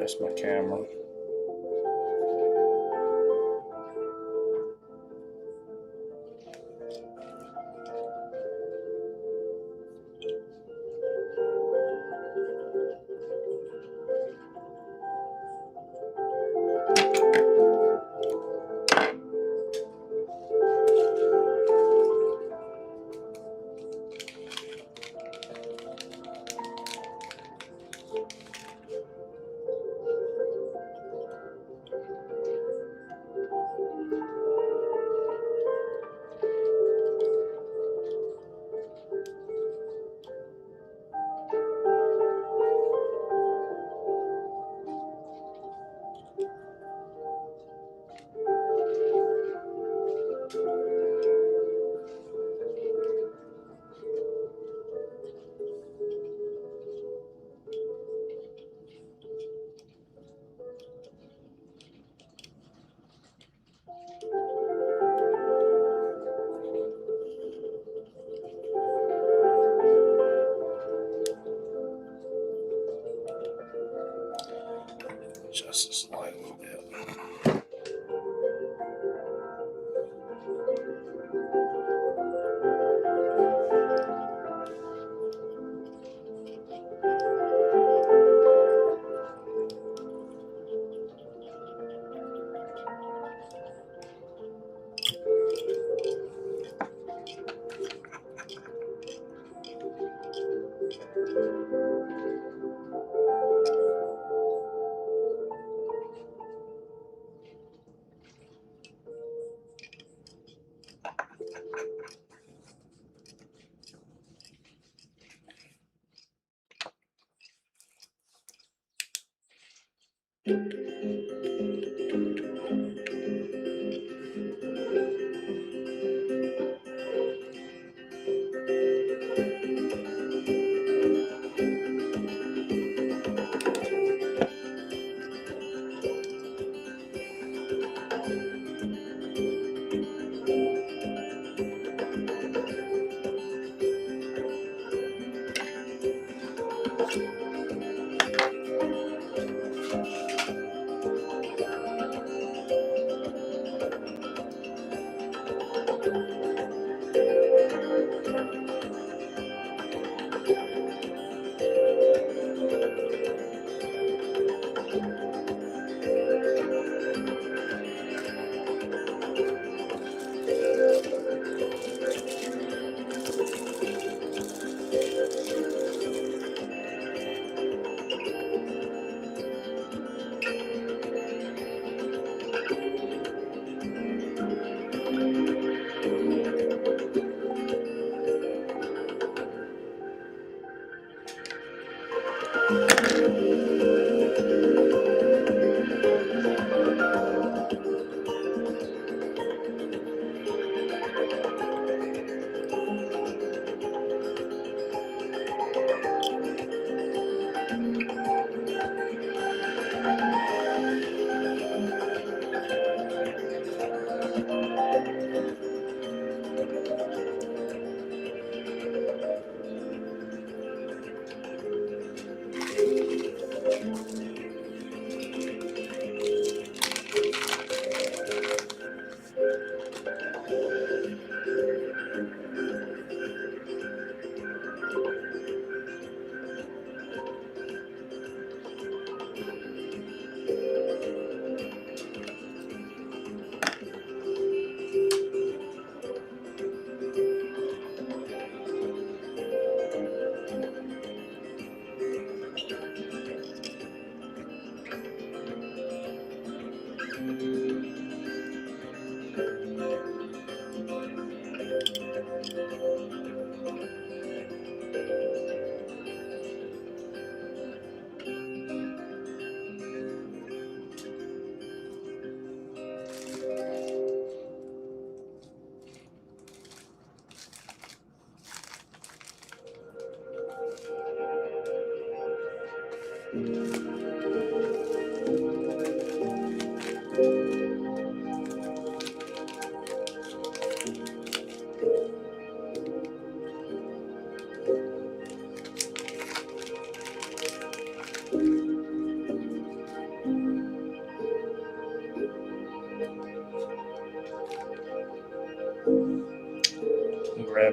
adjust my camera. Adjust this light a little bit.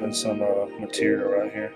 and some material right here.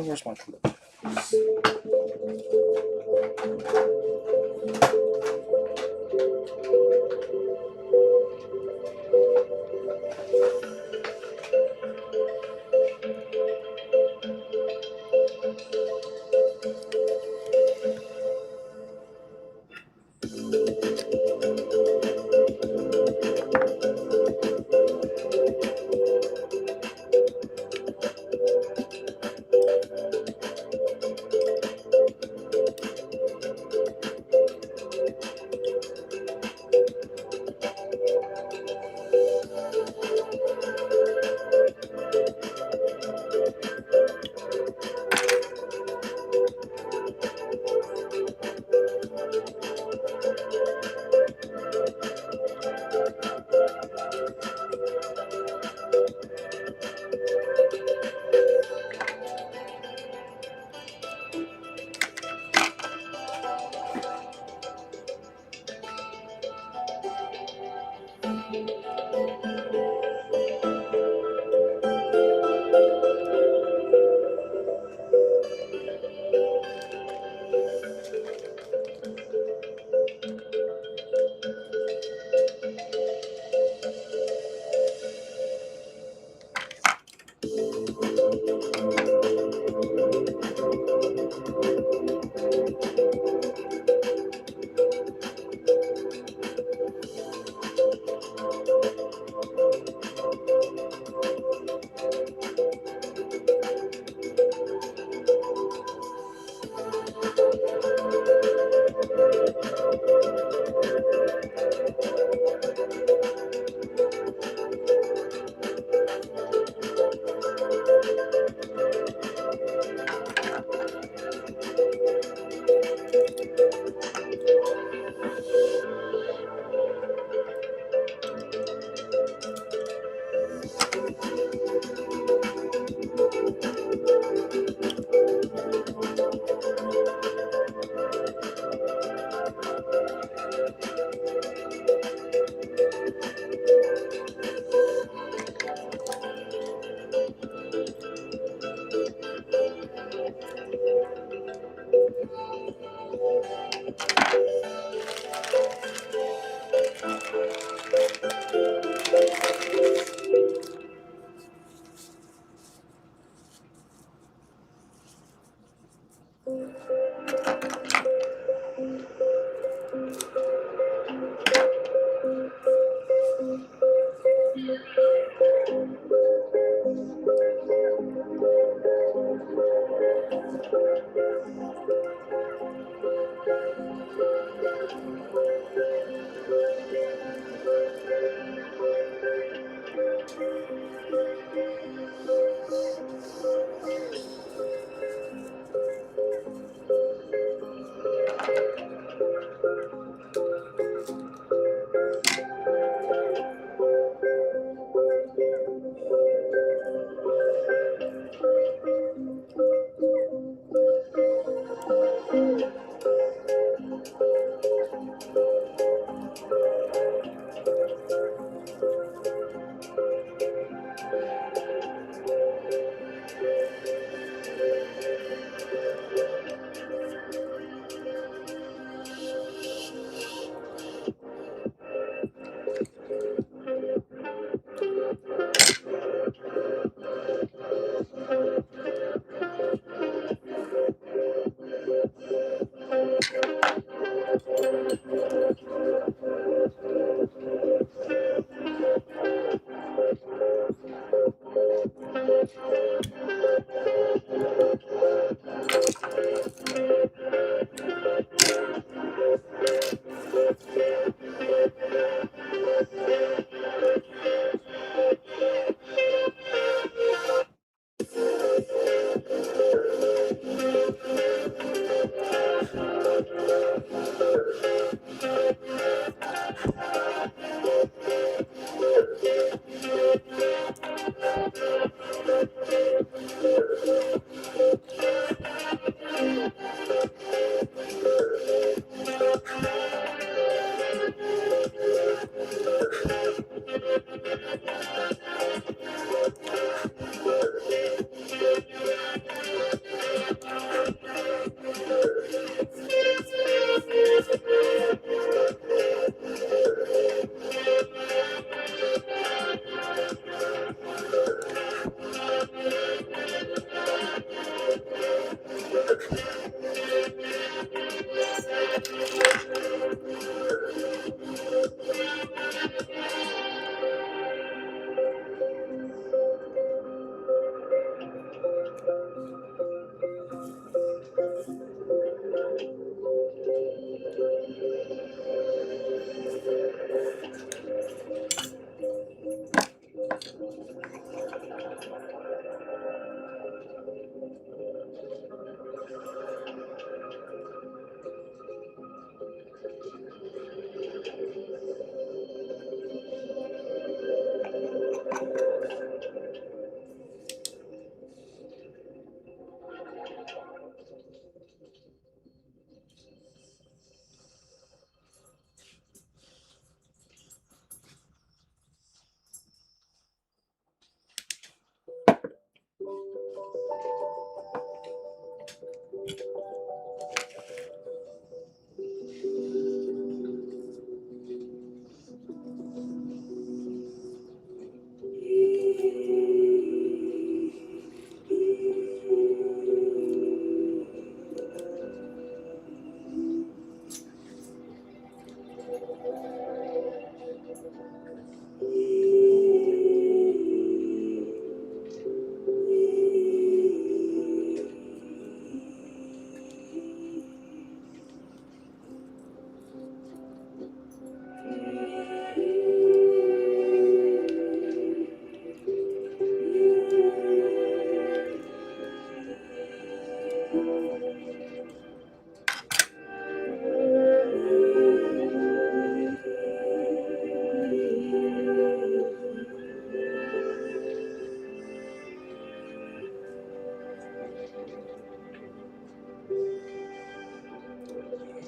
Where's my clip?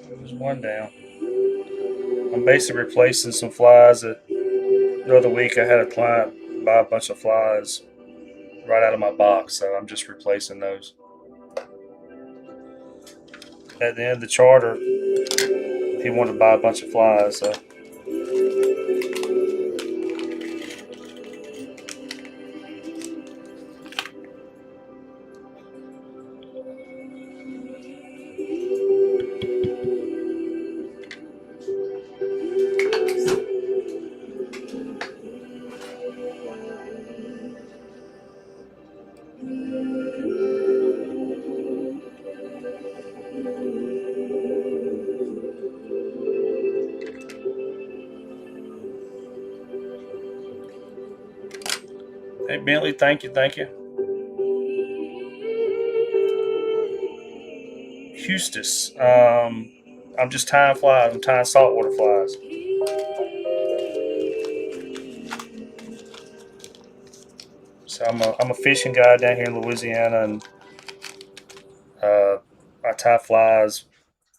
There's one down. I'm basically replacing some flies that the other week I had a client buy a bunch of flies right out of my box, so I'm just replacing those. At the end of the charter, he wanted to buy a bunch of flies, so Hey Bentley, thank you, thank you. Hustis. I'm just tying flies. I'm tying saltwater flies. So I'm a fishing guy down here in Louisiana, and uh, I tie flies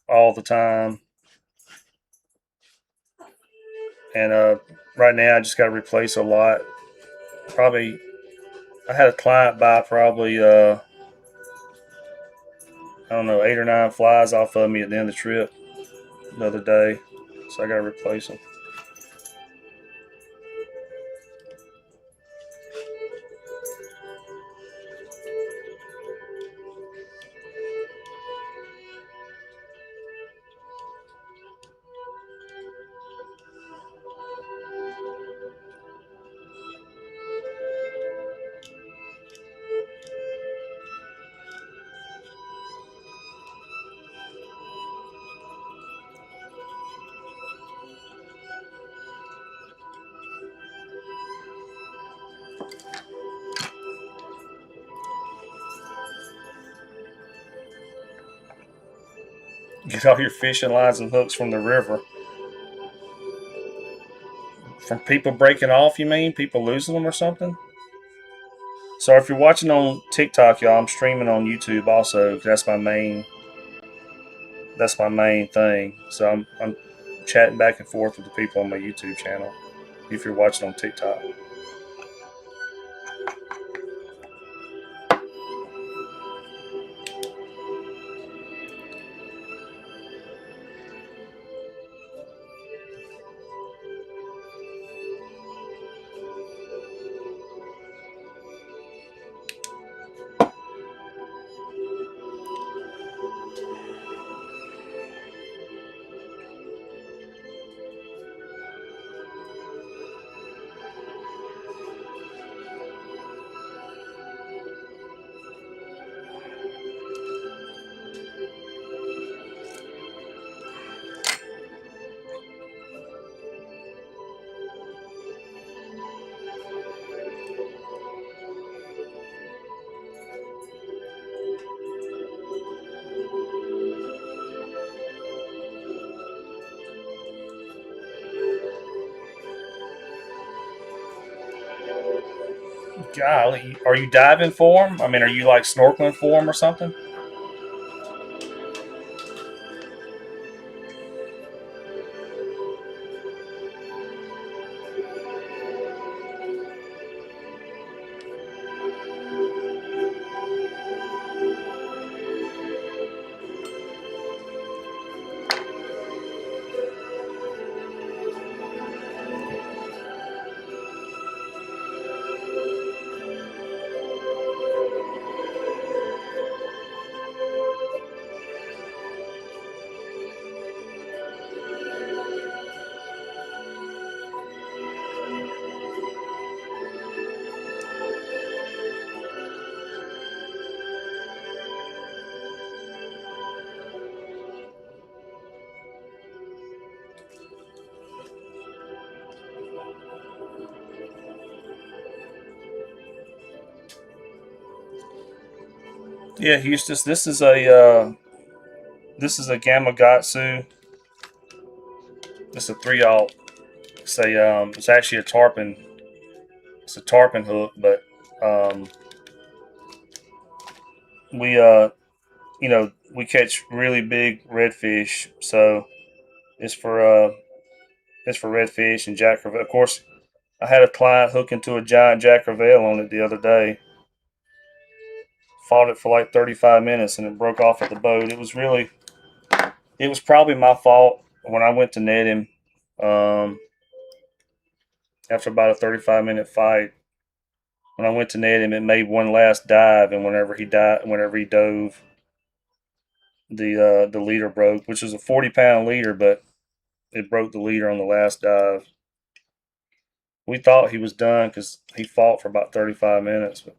all the time. And right now, I just got to replace a lot. Probably, I had a client buy probably I don't know 8 or 9 flies off of me at the end of the trip the other day, so I got to replace them. Get all your fishing lines and hooks from the river. From people breaking off, you mean? People losing them or something? So if you're watching on TikTok, y'all, I'm streaming on YouTube also. That's my main thing. So I'm chatting back and forth with the people on my YouTube channel. If you're watching on TikTok, golly, are you diving for them? I mean, are you like snorkeling for them or something? Yeah, Houston. This is a Gamakatsu. It's a 3/0. It's actually a tarpon. It's a tarpon hook, but um, we we catch really big redfish, so it's for uh it's for redfish and jack crevalle. Of course, I had a client hook into a giant jack crevalle on it the other day. Fought it for like 35 minutes and it broke off at the boat. It was probably my fault when I went to net him. Um, After about a 35-minute fight, when I went to net him, it made one last dive, and whenever he dove, the leader broke, which was a 40-pound leader, but it broke the leader on the last dive. We thought he was done because he fought for about 35 minutes. But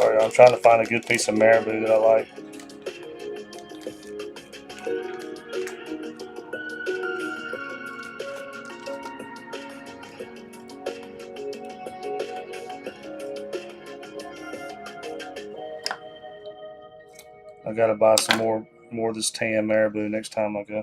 Sorry, I'm trying to find a good piece of marabou that I like. I gotta buy some more of this tan marabou next time I go.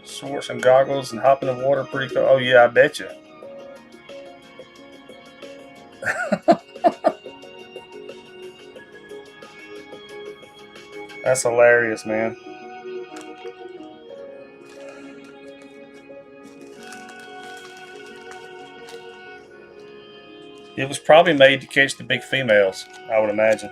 Shorts and goggles and hop in the water pretty cool. Oh yeah, I bet you. That's hilarious, man. It was probably made to catch the big females, I would imagine.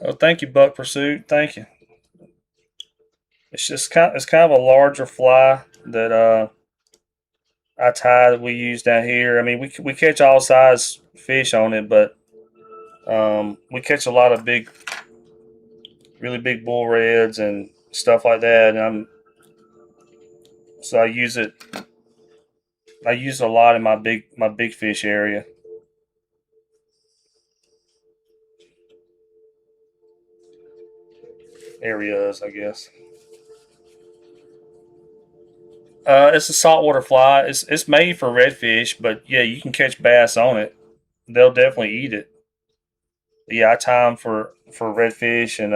Oh, thank you, Buck Pursuit. Thank you. It's kind of a larger fly that I tie that we use down here. I mean, we catch all size fish on it, but we catch a lot of really big bull reds and stuff like that. And so I use it. I use it a lot in my big fish areas, I guess. It's a saltwater fly. It's made for redfish, but yeah, you can catch bass on it. They'll definitely eat it. Yeah, I tie them for redfish and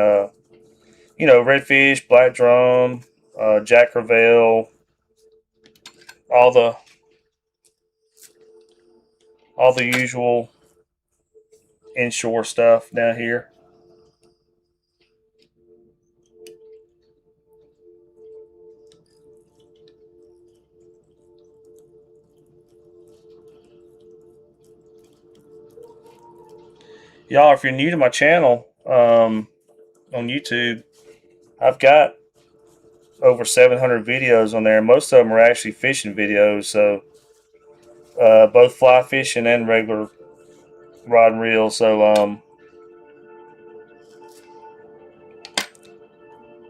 redfish, black drum, jack crevalle, all the all the usual inshore stuff down here. Y'all, if you're new to my channel on YouTube, I've got over 700 videos on there. Most of them are actually fishing videos, so both fly fishing and regular rod and reel. So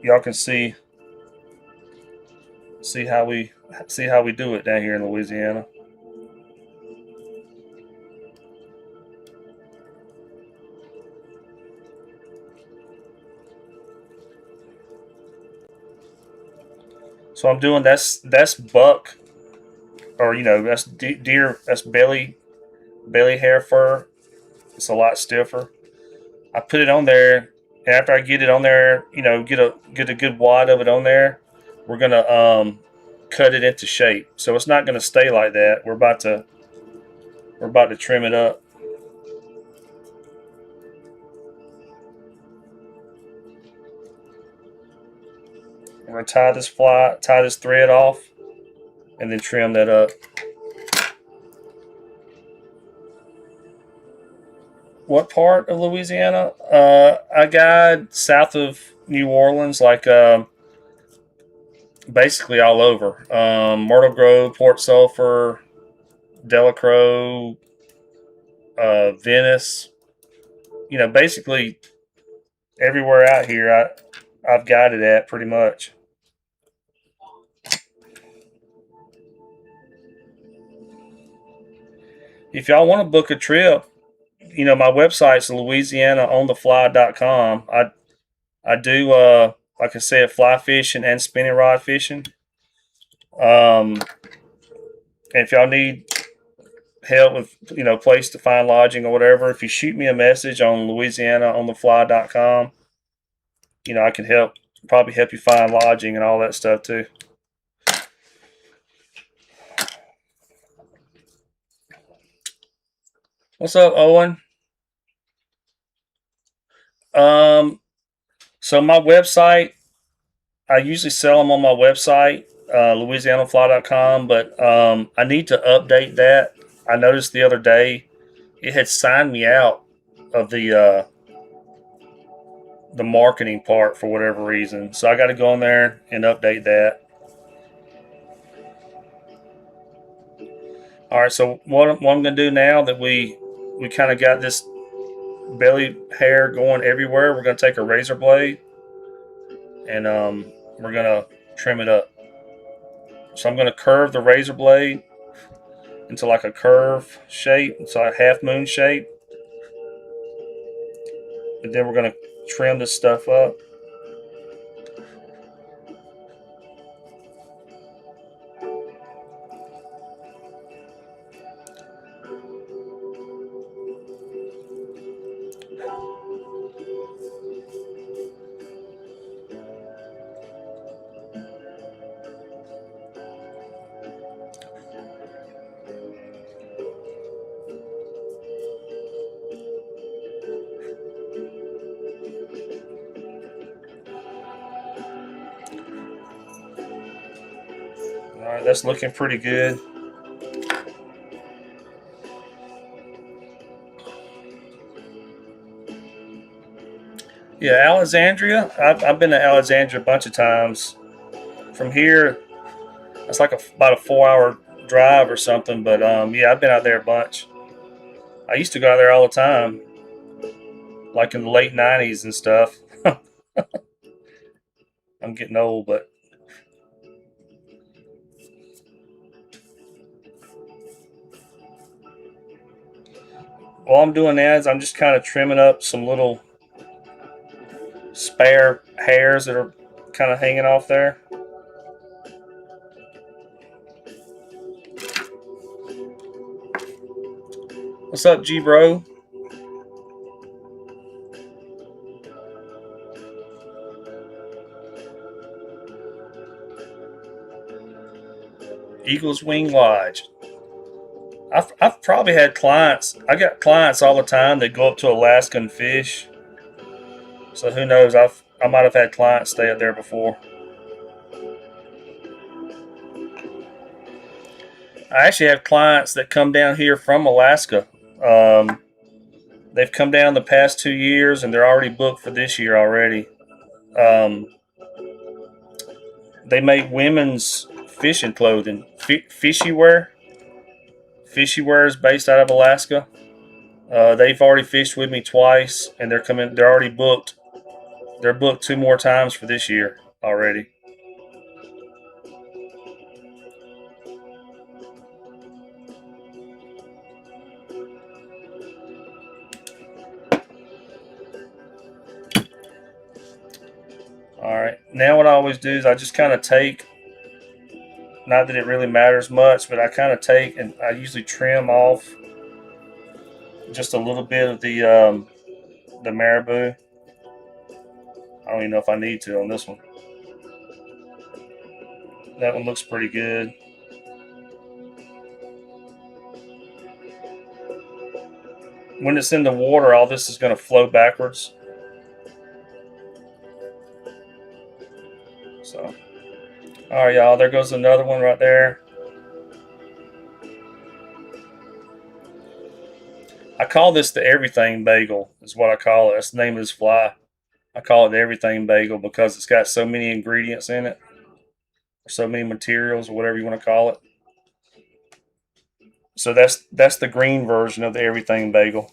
y'all can see how we do it down here in Louisiana. So I'm doing that's buck, or that's deer, that's belly hair fur. It's a lot stiffer. I put it on there, and after I get it on there, get a good wad of it on there. We're gonna cut it into shape. So it's not gonna stay like that. We're about to trim it up. We're gonna tie this thread off, and then trim that up. What part of Louisiana? I got south of New Orleans, like basically all over. Myrtle Grove, Port Sulphur, Delacroix, Venice. Basically everywhere out here. I've got it at pretty much. If y'all want to book a trip, my website's louisianaonthefly.com. I do like I said, fly fishing and spinning rod fishing. And if y'all need help with place to find lodging or whatever, if you shoot me a message on louisianaonthefly.com, I can probably help you find lodging and all that stuff too. What's up, Owen? So my website, I usually sell them on my website, louisianafly.com, but I need to update that. I noticed the other day it had signed me out of the marketing part for whatever reason. So I got to go in there and update that. All right. So what I'm going to do now that we kind of got this belly hair going everywhere, we're going to take a razor blade and we're going to trim it up. So I'm going to curve the razor blade into like a curve shape, it's like a half moon shape. And then we're going to trim this stuff up. All right, that's looking pretty good. Yeah, Alexandria. I've been to Alexandria a bunch of times. From here, it's like about a 4 hour drive or something. But yeah, I've been out there a bunch. I used to go out there all the time, like in the late '90s and stuff. I'm getting old, but all I'm doing now is I'm just kind of trimming up some little spare hairs that are kind of hanging off there. What's up, G Bro? Eagles Wing Lodge. I've probably had clients. I got clients all the time that go up to Alaska and fish. So who knows? I might have had clients stay up there before. I actually have clients that come down here from Alaska. Um, they've come down the past 2 years and they're already booked for this year already. Um, they make women's fishing clothing, fishy wear. Fishy wear is based out of Alaska. They've already fished with me twice, and they're coming. They're already booked. They're booked 2 more times for this year already. All right. Now what I always do is I just kind of take Not that it really matters much, but I kind of take and I usually trim off just a little bit of the marabou. I don't even know if I need to on this one. That one looks pretty good. When it's in the water, all this is going to flow backwards. So, all right, y'all. There goes another one right there. I call this the everything bagel. Is what I call it. That's the name of this fly. I call it the everything bagel because it's got so many ingredients in it, or so many materials, or whatever you want to call it. So that's the green version of the everything bagel.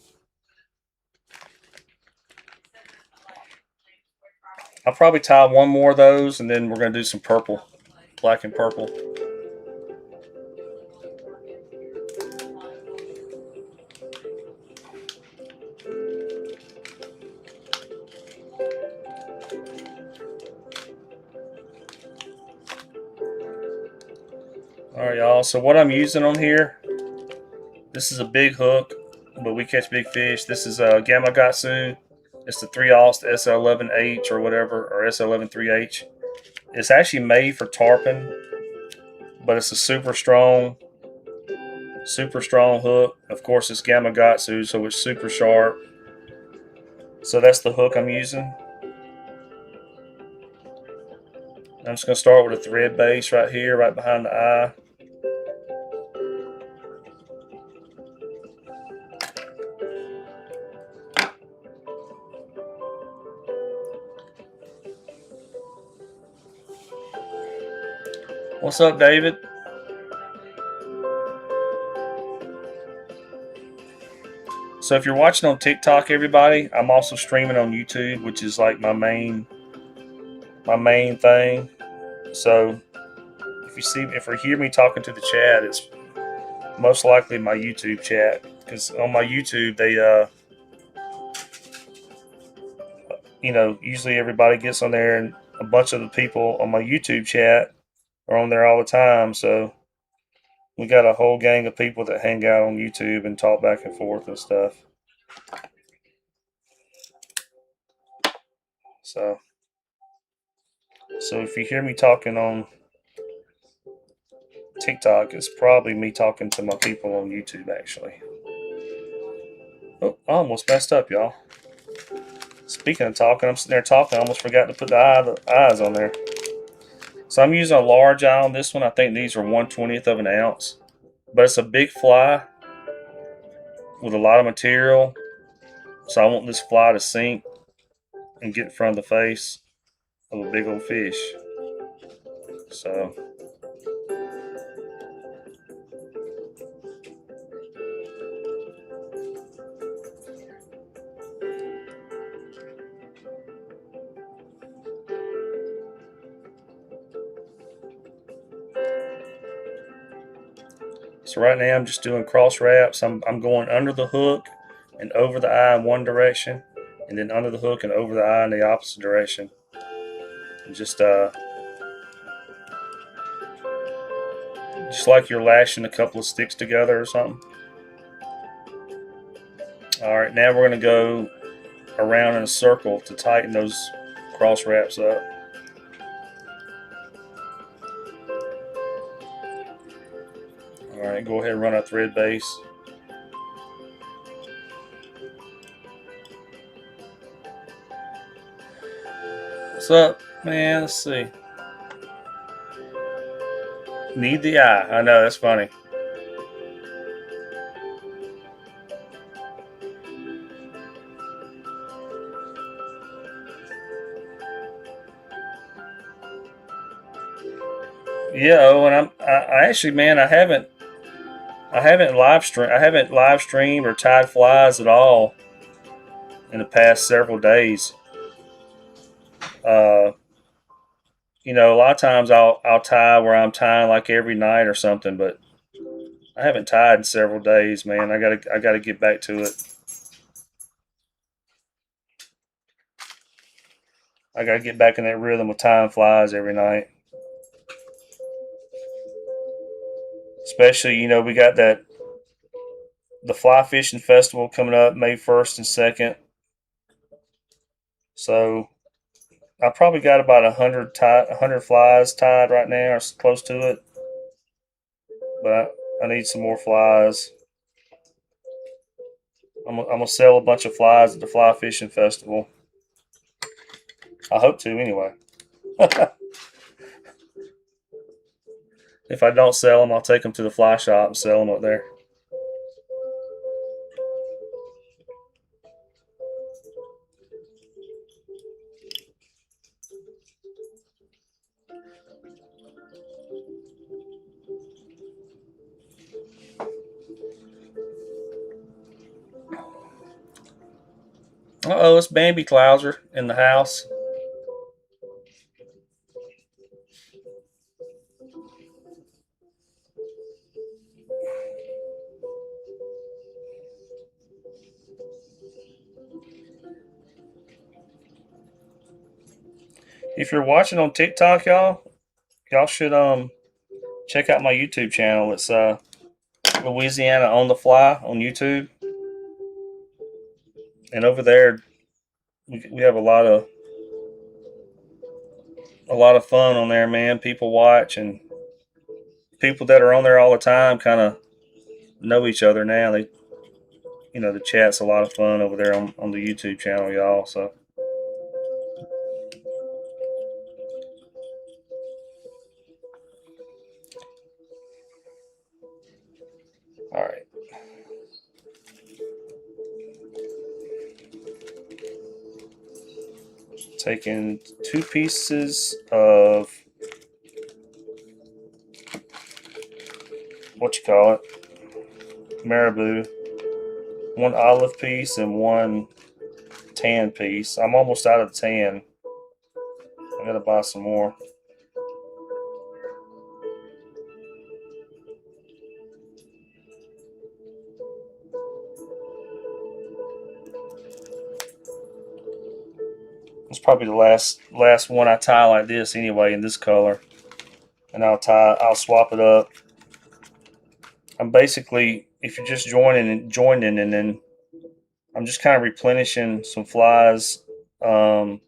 I'll probably tie one more of those, and then we're gonna do some purple, black and purple. All right, y'all. So what I'm using on here, this is a big hook, but we catch big fish. This is a Gamakatsu. It's the 3/0, the SL11H or whatever, or SL113H. It's actually made for tarpon, but it's a super strong hook. Of course, it's Gamakatsu, so it's super sharp. So that's the hook I'm using. I'm just going to start with a thread base right here, right behind the eye. What's up, David? So if you're watching on TikTok, everybody, I'm also streaming on YouTube, which is like my main thing. So if you hear me talking to the chat, it's most likely my YouTube chat, because on my YouTube they usually everybody gets on there, and a bunch of the people on my YouTube chat are on there all the time. So we got a whole gang of people that hang out on YouTube and talk back and forth and stuff. So if you hear me talking on TikTok, it's probably me talking to my people on YouTube, actually. Oh, I almost messed up, y'all. Speaking of talking, I'm sitting there talking. I almost forgot to put the eyes on there. So I'm using a large eye on this one. I think these are 1/20th of an ounce. But it's a big fly with a lot of material. So I want this fly to sink and get in front of the face of a big old fish. So right now I'm just doing cross wraps. I'm going under the hook and over the eye in one direction, and then under the hook and over the eye in the opposite direction. And just like you're lashing a couple of sticks together or something. All right, now we're going to go around in a circle to tighten those cross wraps up. All right, go ahead and run our thread base. What's up, man? Let's see. Need the eye. I know, that's funny. Yeah, oh, and I actually, man, I haven't live streamed or tied flies at all in the past several days. Uh, a lot of times I'll tie where I'm tying like every night or something, but I haven't tied in several days, man. I gotta get back to it. I gotta get back in that rhythm of tying flies every night. especially, you know, we got the fly fishing festival coming up May 1st and 2nd. So I probably got about 100 flies tied right now, or close to it. But I need some more flies. I'm gonna sell a bunch of flies at the fly fishing festival. I hope to, anyway. If I don't sell them, I'll take them to the fly shop and sell them up there. Oh, it's Bambi Clouser in the house. If you're watching on TikTok, y'all should check out my YouTube channel. It's Louisiana on the Fly on YouTube, and over there we have a lot of fun on there, man. People watch, and people that are on there all the time kind of know each other now. They, you know, the chat's a lot of fun over there on the YouTube channel, y'all. So, all right, taking 2 pieces of what you call it, marabou, one olive piece, and one tan piece. I'm almost out of tan. I gotta buy some more. It's probably the last one I tie like this anyway, in this color, and I'll swap it up. I'm basically, if you're just joining, and then I'm just kind of replenishing some flies out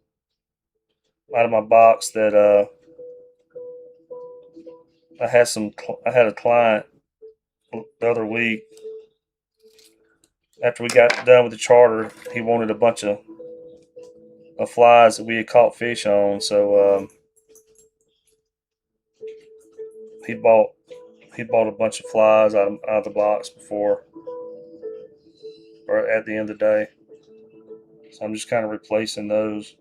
of my box that I had a client the other week after we got done with the charter. He wanted a bunch of flies that we had caught fish on, so he bought he bought a bunch of flies out of the box before, or at the end of the day. So I'm just kind of replacing those.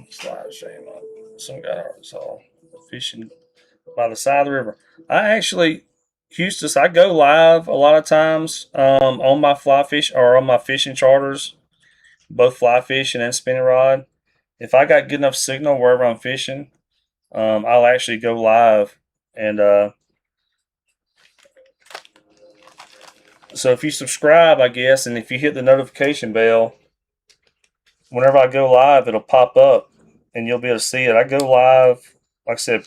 Slide shame up. Some guy Arkansas fishing by the side of the river. I actually, Houston, I go live a lot of times on my fly fish or on my fishing charters, both fly fishing and spinning rod. If I got good enough signal wherever I'm fishing, I'll actually go live. And so if you subscribe, I guess, and if you hit the notification bell, whenever I go live, it'll pop up and you'll be able to see it. I go live, like I said,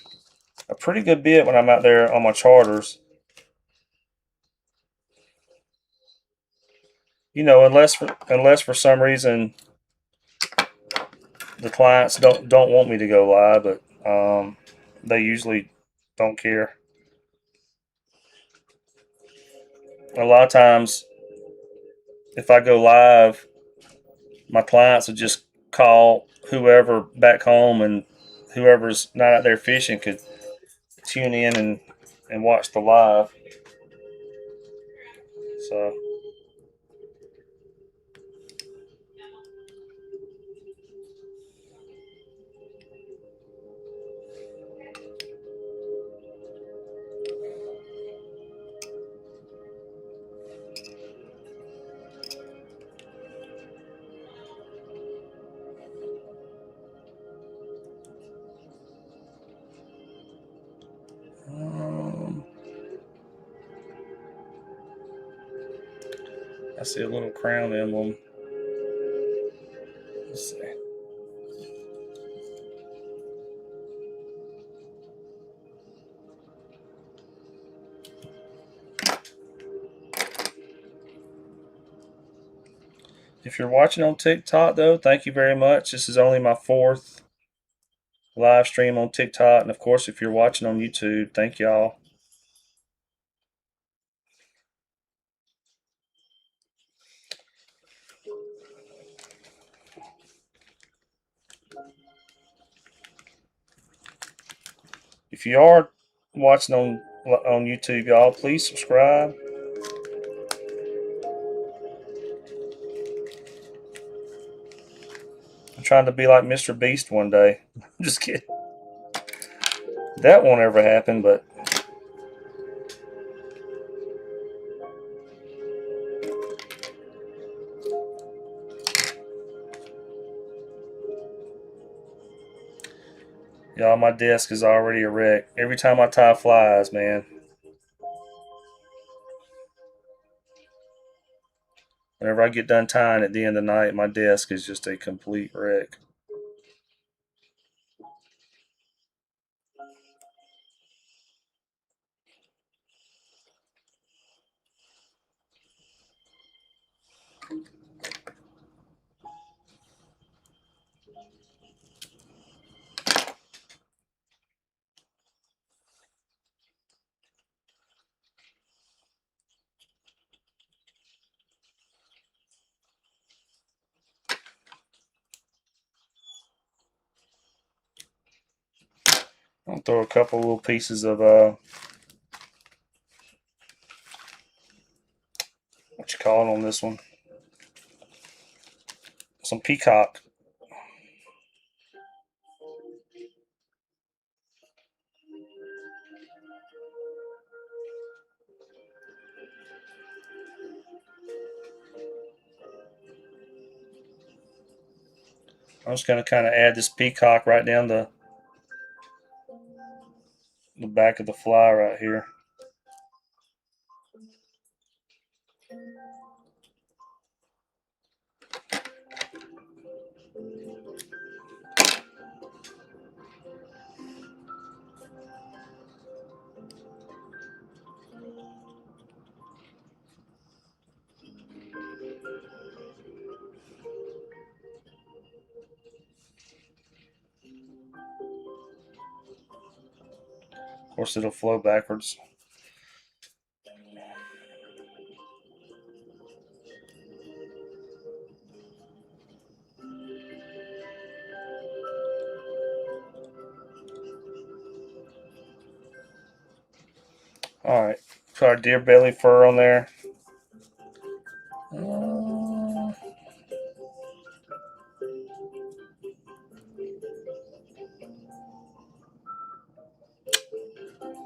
a pretty good bit when I'm out there on my charters. You know, unless for some reason the clients don't want me to go live, but they usually don't care. A lot of times, if I go live, my clients will just call whoever back home, and whoever's not out there fishing could tune in and watch the live. So, I see a little crown emblem. Let's see. If you're watching on TikTok, though, thank you very much. This is only my 4th live stream on TikTok. And of course, if you're watching on YouTube, thank y'all. If you are watching on YouTube, y'all, please subscribe. I'm trying to be like Mr. Beast one day. I'm just kidding. That won't ever happen, but y'all, my desk is already a wreck. Every time I tie flies, man. Whenever I get done tying at the end of the night, my desk is just a complete wreck. I'll throw a couple little pieces of what you call it on this one? Some peacock. I'm just going to kind of add this peacock right down the back of the fly right here. Of course, it'll flow backwards. All right, put our deer belly fur on there.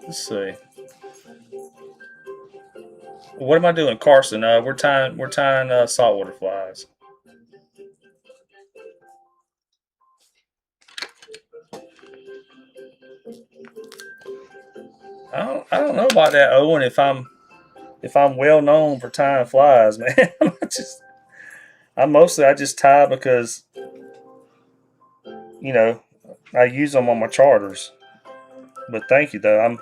Let's see. What am I doing, Carson? We're tying saltwater flies. I don't know about that, Owen. If I'm well known for tying flies, man. I just tie because you know I use them on my charters. But thank you though.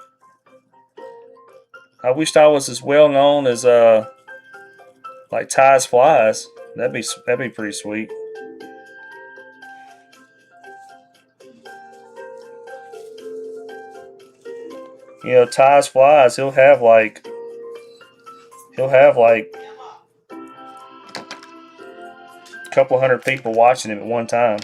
I wished I was as well known as like ties flies. That'd be pretty sweet. Ties flies. He'll have like a couple hundred people watching him at one time.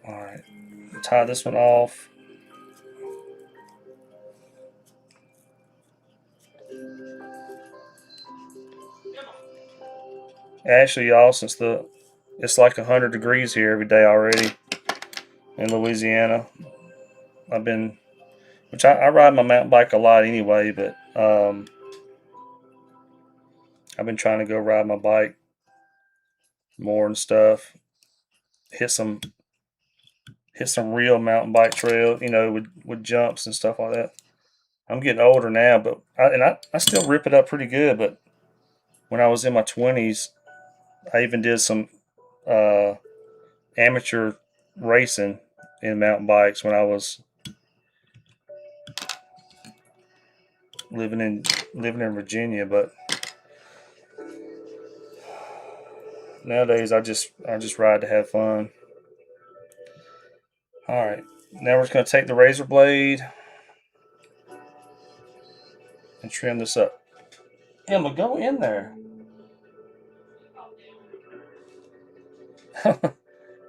All right, tie this one off. Actually, y'all, since it's like 100 degrees here every day already, in Louisiana. I've been, which I ride my mountain bike a lot anyway, but I've been trying to go ride my bike more and stuff. Hit some real mountain bike trail, with jumps and stuff like that. I'm getting older now, but I still rip it up pretty good. But when I was in my 20s, I even did some uh, amateur racing in mountain bikes when I was living in Virginia. But nowadays, I just ride to have fun. All right, now we're just gonna take the razor blade and trim this up. Emma, go in there.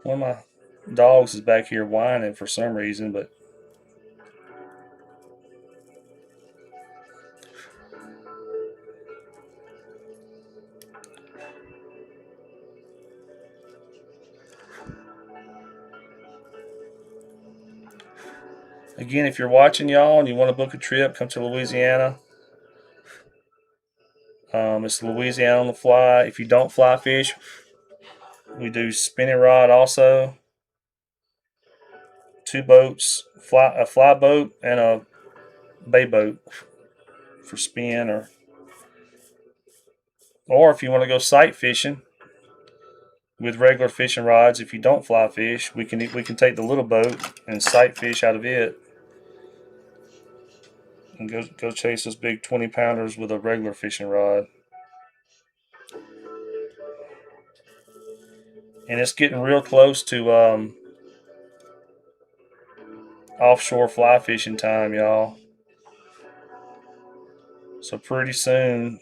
One of my dogs is back here whining for some reason, but again, if you're watching, y'all, and you want to book a trip, come to Louisiana. It's Louisiana on the fly. If you don't fly fish, we do spinning rod also. Two boats, a fly boat and a bay boat for spin, or if you want to go sight fishing with regular fishing rods. If you don't fly fish, we can take the little boat and sight fish out of it, and go chase those big 20-pounders with a regular fishing rod. And it's getting real close to offshore fly fishing time, y'all. So pretty soon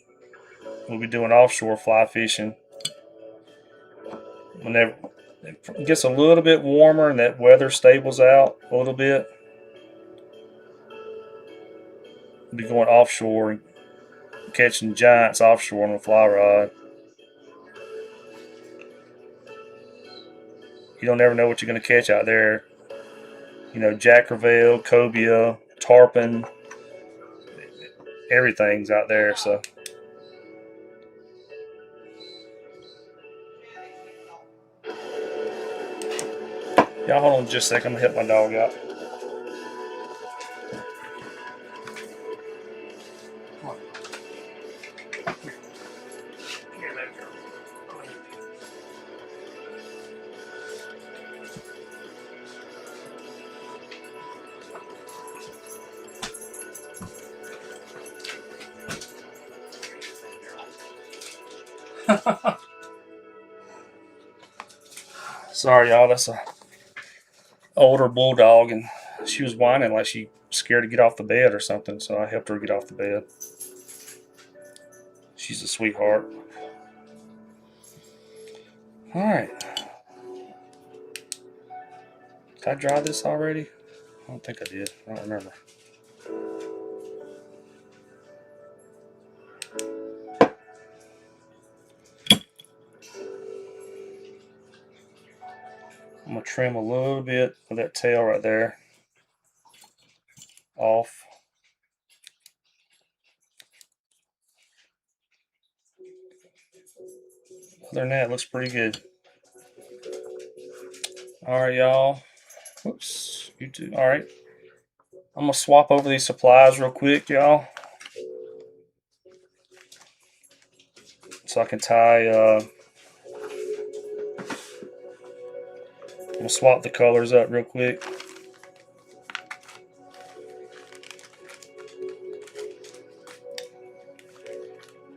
we'll be doing offshore fly fishing. Whenever it gets a little bit warmer and that weather stables out a little bit, we'll be going offshore and catching giants offshore on a fly rod. You don't ever know what you're going to catch out there. Jack Crevalle, cobia, tarpon, everything's out there. So y'all hold on just a second. I'm going to help my dog out. Sorry, y'all. That's a older bulldog, and she was whining like she scared to get off the bed or something. So I helped her get off the bed. She's a sweetheart. All right. Did I dry this already? I don't think I did. I don't remember. I'm going to trim a little bit of that tail right there off. Other than that, it looks pretty good. All right, y'all. Whoops. YouTube. All right. I'm going to swap over these supplies real quick, y'all. So I can tie. I'm going to swap the colors up real quick.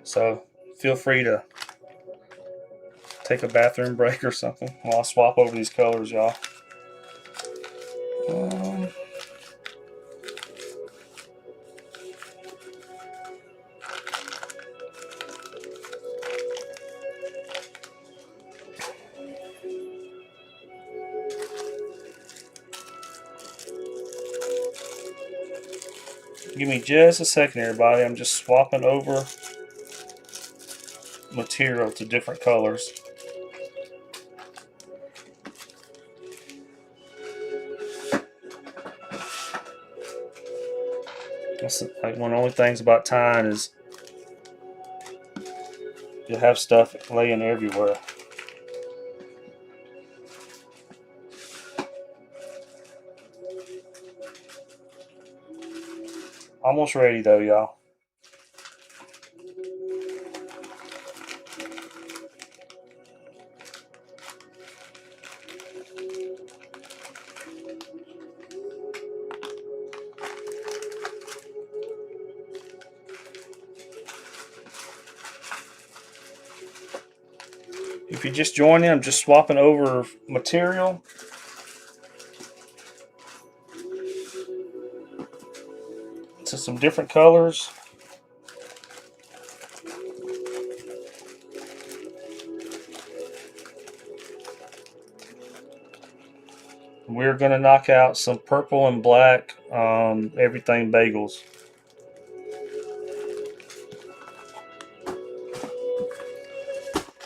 So feel free to take a bathroom break or something while I swap over these colors, y'all. Give me just a second, everybody. I'm just swapping over material to different colors. That's like one of the only things about tying is you have stuff laying everywhere. Almost ready though, y'all. If you just join in, I'm just swapping over material. To some different colors. We're going to knock out some purple and black everything bagels.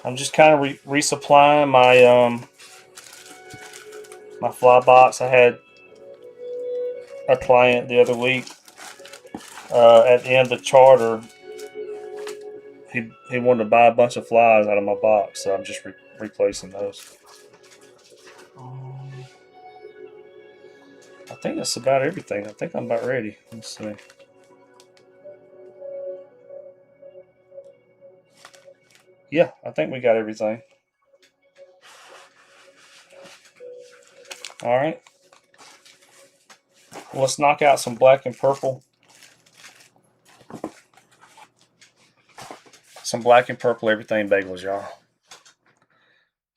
I'm just kind of resupplying my fly box. I had a client the other week at the end of the charter. He wanted to buy a bunch of flies out of my box, so I'm just replacing those. I think that's about everything. I think I'm about ready. Let's see. Yeah, I think we got everything. All right. Well, let's knock out some black and purple. Some black and purple everything bagels, y'all.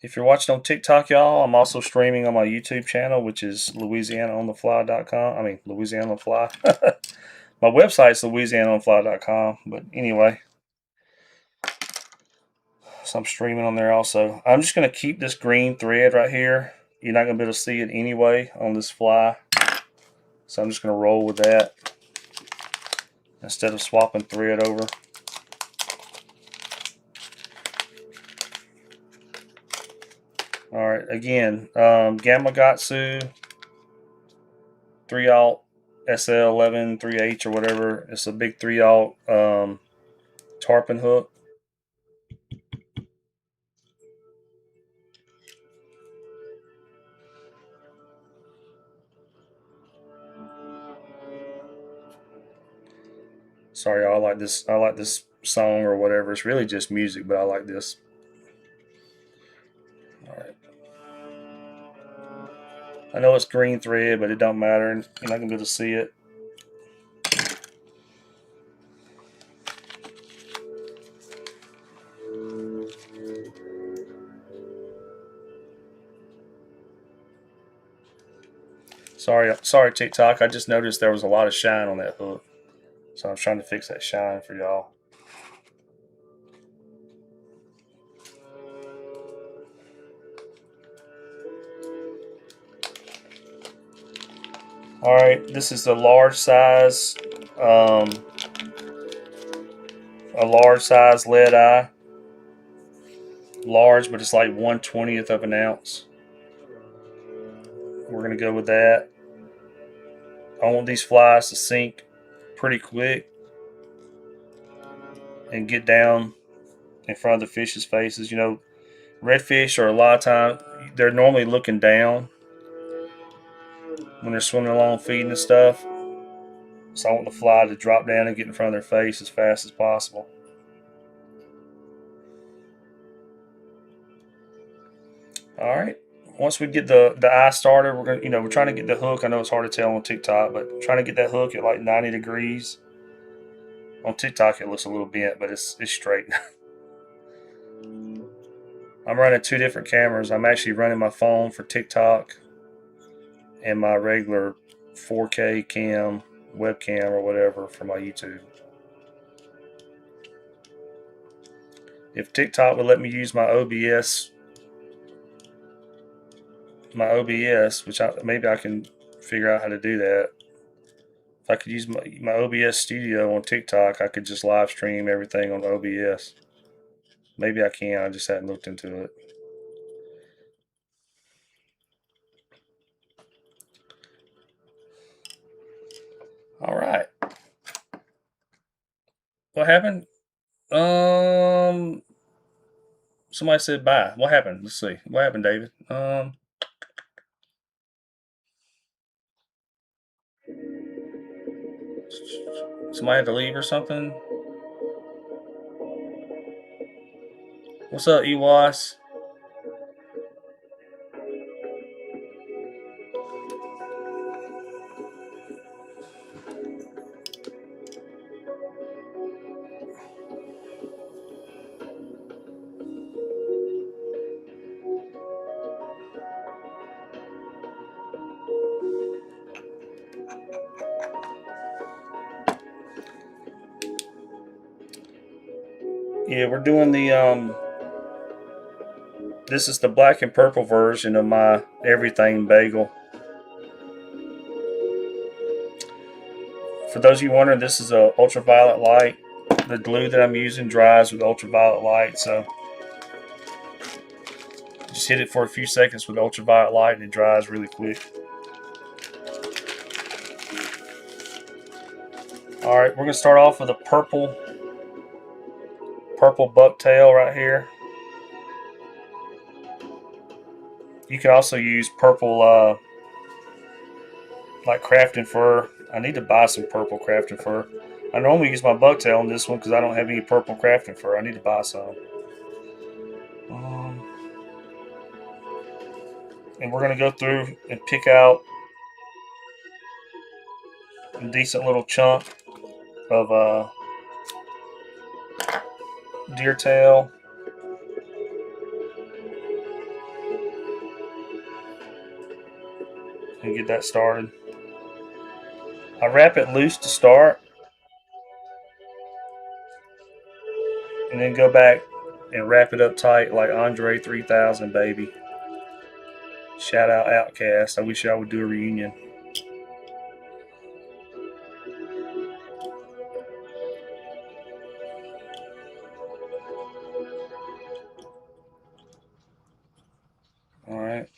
If you're watching on TikTok, y'all, I'm also streaming on my YouTube channel, which is LouisianaOnTheFly.com. I mean, Louisiana on the Fly. My website's LouisianaOnTheFly.com. But anyway, so I'm streaming on there also. I'm just going to keep this green thread right here. You're not going to be able to see it anyway on this fly. So I'm just going to roll with that instead of swapping thread over. All right, again, Gamakatsu 3-aught SL11 3H or whatever. It's a big 3-aught tarpon hook. Sorry, y'all, I like this. I like this song or whatever. It's really just music, but I like this. All right. I know it's green thread, but it don't matter. You're not gonna be able to see it. Sorry, TikTok. I just noticed there was a lot of shine on that hook, so I'm trying to fix that shine for y'all. All right, this is a large size lead eye. Large, but it's like 1/20th of an ounce. We're gonna go with that. I want these flies to sink pretty quick and get down in front of the fish's faces. You know, redfish are a lot of time they're normally looking down when they're swimming along feeding and stuff. So I want the fly to drop down and get in front of their face as fast as possible. All right. Once we get the eye started, we're trying to get the hook. I know it's hard to tell on TikTok, but trying to get that hook at like 90 degrees. On TikTok, it looks a little bent, but it's straight. I'm running two different cameras. I'm actually running my phone for TikTok and my regular 4K cam, webcam, or whatever for my YouTube. If TikTok would let me use my OBS, which maybe I can figure out how to do that. If I could use my OBS studio on TikTok, I could just live stream everything on OBS. Maybe I can. I just hadn't looked into it. All right. What happened? Somebody said bye. What happened? Let's see. What happened, David? Somebody had to leave or something. What's up, EWAS? Yeah, we're doing the This is the black and purple version of my everything bagel. For those of you wondering, this is a ultraviolet light. The glue that I'm using dries with ultraviolet light, so just hit it for a few seconds with ultraviolet light and it dries really quick. All right, we're gonna start off with a purple bucktail right here. You can also use purple like crafting fur. I need to buy some purple crafting fur. I normally use my bucktail on this one because I don't have any purple crafting fur. I need to buy some. And we're going to go through and pick out a decent little chunk of deer tail and get that started. I wrap it loose to start and then go back and wrap it up tight like Andre 3000, baby. Shout out Outcast. I wish I would do a reunion. All right.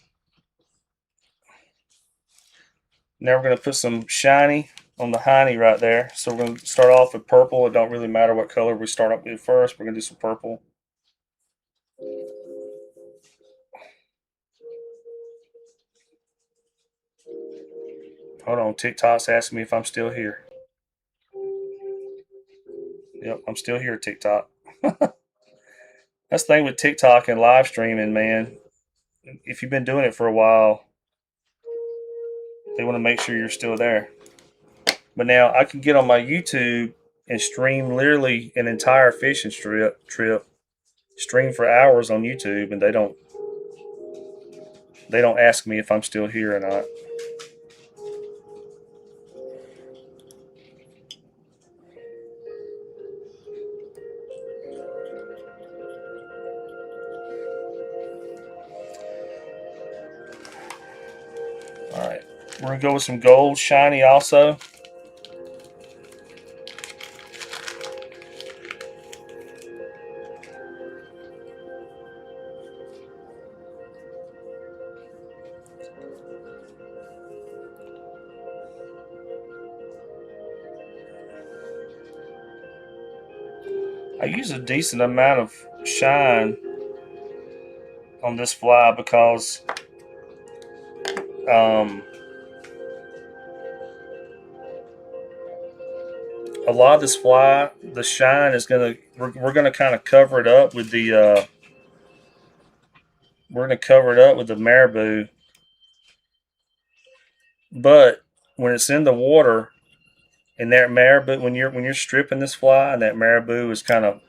Now we're going to put some shiny on the hiney right there. So we're going to start off with purple. It don't really matter what color we start up with first. We're going to do some purple. Hold on. TikTok's asking me if I'm still here. Yep, I'm still here, TikTok. That's the thing with TikTok and live streaming, man. If you've been doing it for a while, they want to make sure you're still there. But now I can get on my YouTube and stream literally an entire fishing trip, stream for hours on YouTube, and they don't ask me if I'm still here or not. All right, we're gonna go with some gold shiny also. I use a decent amount of shine on this fly because um, a lot of this fly, the shine is we're gonna kind of cover it up with the marabou. But when it's in the water and that marabou, when you're stripping this fly and that marabou is kind of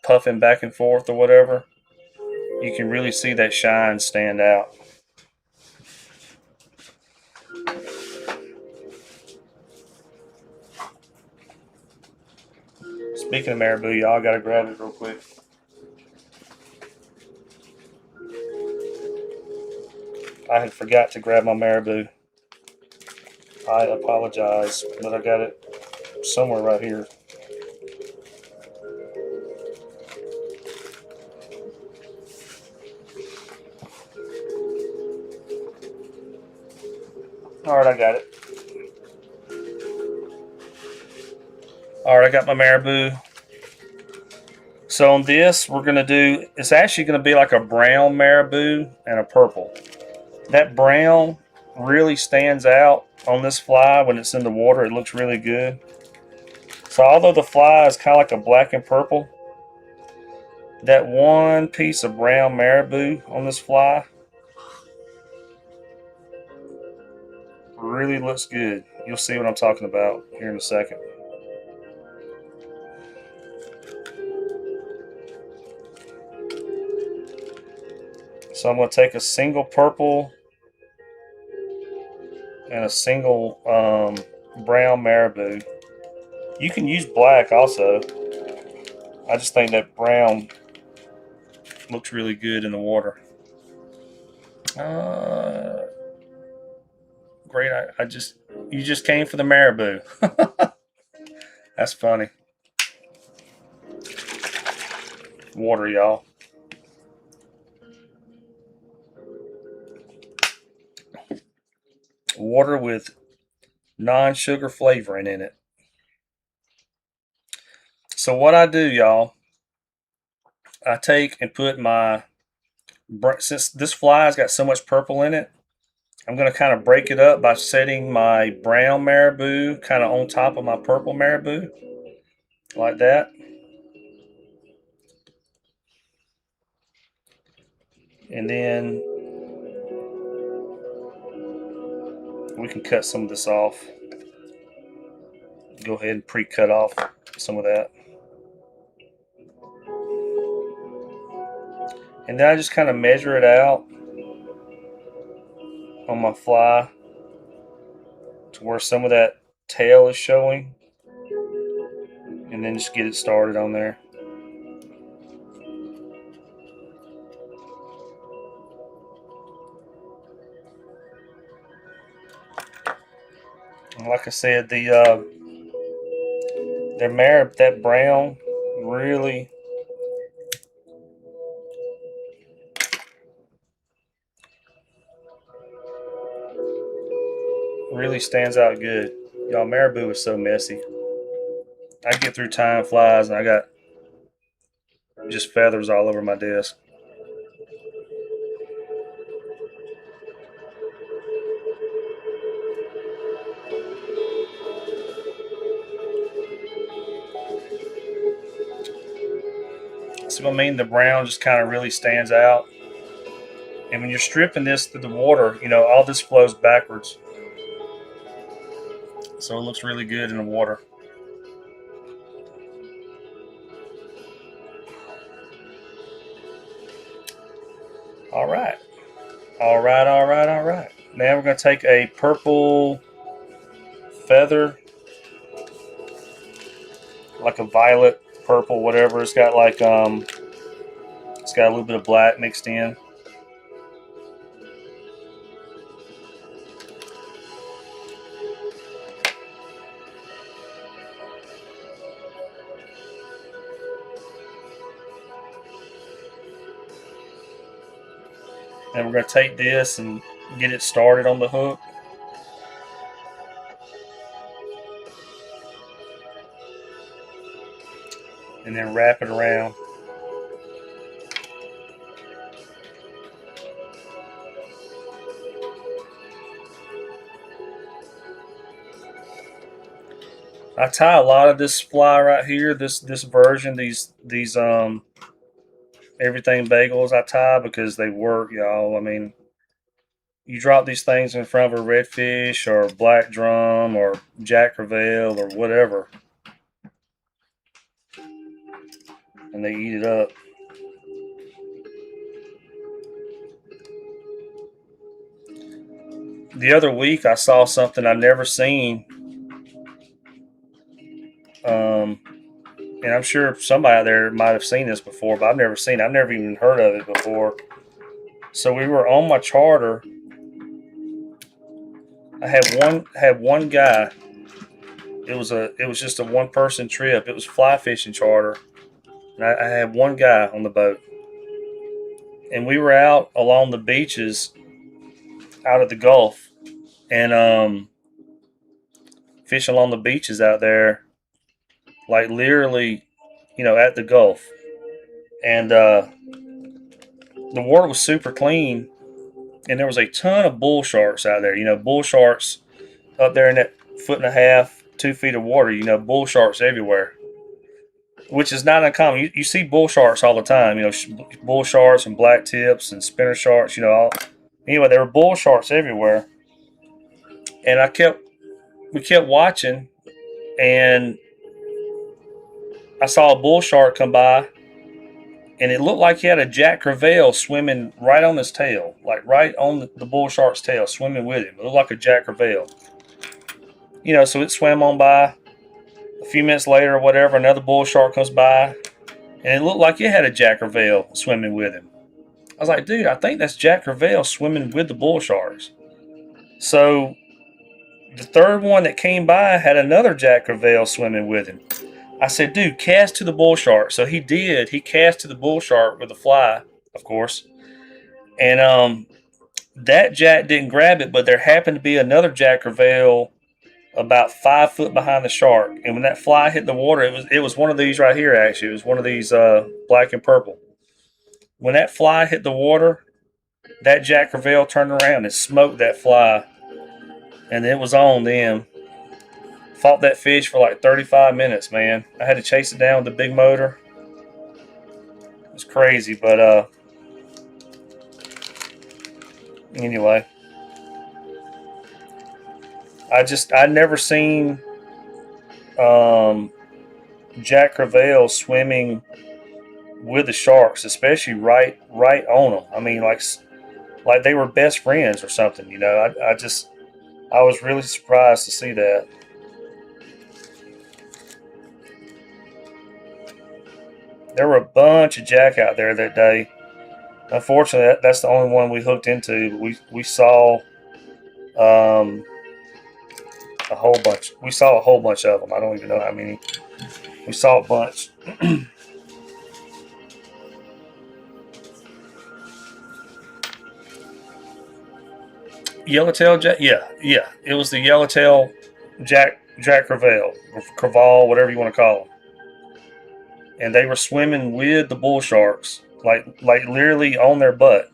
puffing back and forth or whatever, you can really see that shine stand out. Speaking of marabou, y'all gotta grab it real quick. I had forgot to grab my marabou. I apologize, but I got it somewhere right here. All right, I got it. Alright, I got my marabou. So on this, we're going to do, it's actually going to be like a brown marabou and a purple. That brown really stands out on this fly when it's in the water. It looks really good. So although the fly is kind of like a black and purple, that one piece of brown marabou on this fly really looks good. You'll see what I'm talking about here in a second. So I'm going to take a single purple and a single brown marabou. You can use black also. I just think that brown looks really good in the water. Great. You just came for the marabou. That's funny. Water, y'all. Water with non-sugar flavoring in it. So what I do, y'all, I take and put my, since this fly's got so much purple in it, I'm going to kind of break it up by setting my brown marabou kind of on top of my purple marabou, like that. And then we can cut some of this off. Go ahead and pre-cut off some of that. And then I just kind of measure it out on my fly to where some of that tail is showing. And then just get it started on there. And like I said, that brown really stands out good. Y'all, marabou is so messy. I get through time flies and I got just feathers all over my desk. See what I mean? The brown just kind of really stands out. And when you're stripping this through the water, all this flows backwards. So it looks really good in the water. All right. All right, all right, all right. Now we're going to take a purple feather, like a violet, purple, whatever. It's got it's got a little bit of black mixed in. And we're going to take this and get it started on the hook. And then wrap it around. I tie a lot of this fly right here, this version, these everything bagels I tie because they work, y'all. I mean, you drop these things in front of a redfish or black drum or jack crevalle or whatever, and they eat it up. The other week I saw something I'd never seen, and I'm sure somebody out there might have seen this before, but I've never seen it. I've never even heard of it before. So we were on my charter. I had one guy. It was just a one person trip. It was fly fishing charter, and I had one guy on the boat, and we were out along the beaches, out of the Gulf, and fishing along the beaches out there, like literally, at the Gulf, and the water was super clean, and there was a ton of bull sharks out there. Bull sharks up there in that 1.5 to 2 feet of water. Bull sharks everywhere, which is not uncommon. You see bull sharks all the time. Bull sharks and black tips and spinner sharks. Anyway, there were bull sharks everywhere, and we kept watching, and I saw a bull shark come by, and it looked like he had a Jack Crevalle swimming right on his tail, like right on the bull shark's tail, swimming with him. It looked like a Jack Crevalle. So it swam on by. A few minutes later, or whatever, another bull shark comes by, and it looked like it had a Jack Crevalle swimming with him. I was like, dude, I think that's Jack Crevalle swimming with the bull sharks. So the third one that came by had another Jack Crevalle swimming with him. I said, dude, cast to the bull shark. So he did. He cast to the bull shark with a fly, of course. And that jack didn't grab it, but there happened to be another Jack Crevalle about 5 foot behind the shark. And when that fly hit the water, it was one of these right here, actually. It was one of these black and purple. When that fly hit the water, that Jack Crevalle turned around and smoked that fly. And it was on then. Fought that fish for like 35 minutes, man. I had to chase it down with the big motor. It was crazy, but anyway. I never seen Jack Crevalle swimming with the sharks, especially right on them. I mean, like they were best friends or something. I was really surprised to see that. There were a bunch of jack out there that day. Unfortunately, that's the only one we hooked into. We saw a whole bunch. We saw a whole bunch of them. I don't even know how many. We saw a bunch. Yellowtail jack. Yeah, yeah. It was the yellowtail Jack Crevalle, or Crevalle, whatever you want to call them. And they were swimming with the bull sharks, like literally on their butt.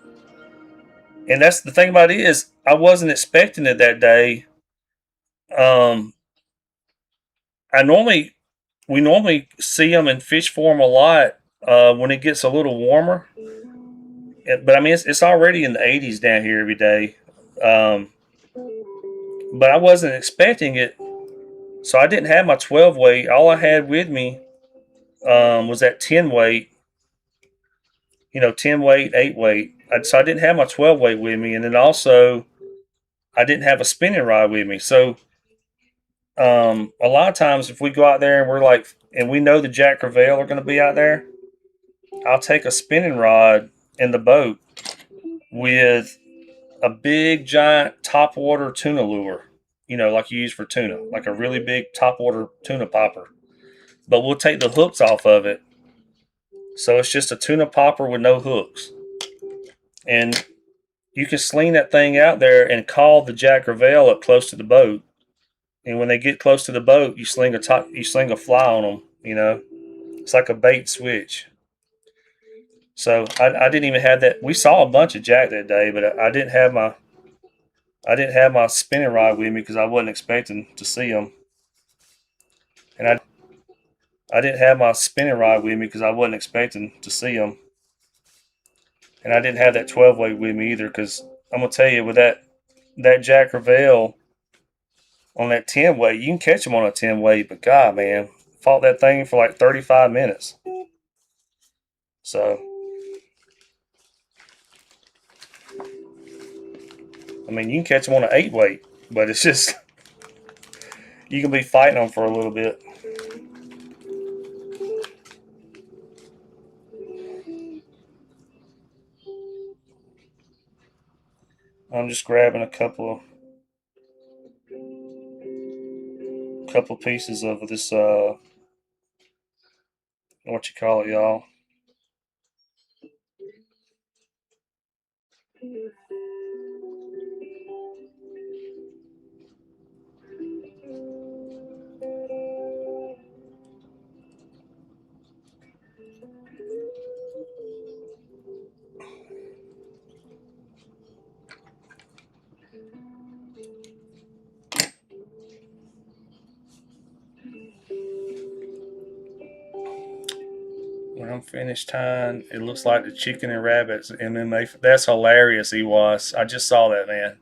And that's the thing about it is I wasn't expecting it that day. Um, I normally we normally see them in fish form a lot when it gets a little warmer. But I mean, it's already in the 80s down here every day. Um, but I wasn't expecting it, so I didn't have my 12 weight. All I had with me was that 10 weight, 10 weight, 8 weight. So I didn't have my 12 weight with me, and then also I didn't have a spinning rod with me. So a lot of times if we go out there and and we know the Jack Crevalle are going to be out there, I'll take a spinning rod in the boat with a big giant topwater tuna lure, like you use for tuna, like a really big topwater tuna popper. But we'll take the hooks off of it. So it's just a tuna popper with no hooks. And you can sling that thing out there and call the Jack Crevalle up close to the boat. And when they get close to the boat, you sling a fly on them, It's like a bait switch. So I didn't even have that. We saw a bunch of jack that day, but I didn't have my spinning rod with me because I wasn't expecting to see them. And I didn't have my spinning rod with me because I wasn't expecting to see them. And I didn't have that 12 weight with me either because I'm gonna tell you with that Jack Crevalle on that 10 weight, you can catch them on a 10 weight, but God, man, fought that thing for like 35 minutes. So I mean, you can catch them on an 8 weight, but it's just you can be fighting them for a little bit. I'm just grabbing a couple pieces of this what you call it, y'all. I'm finished tying. It looks like the chicken and rabbits MMA. That's hilarious, EWAS. I just saw that, man.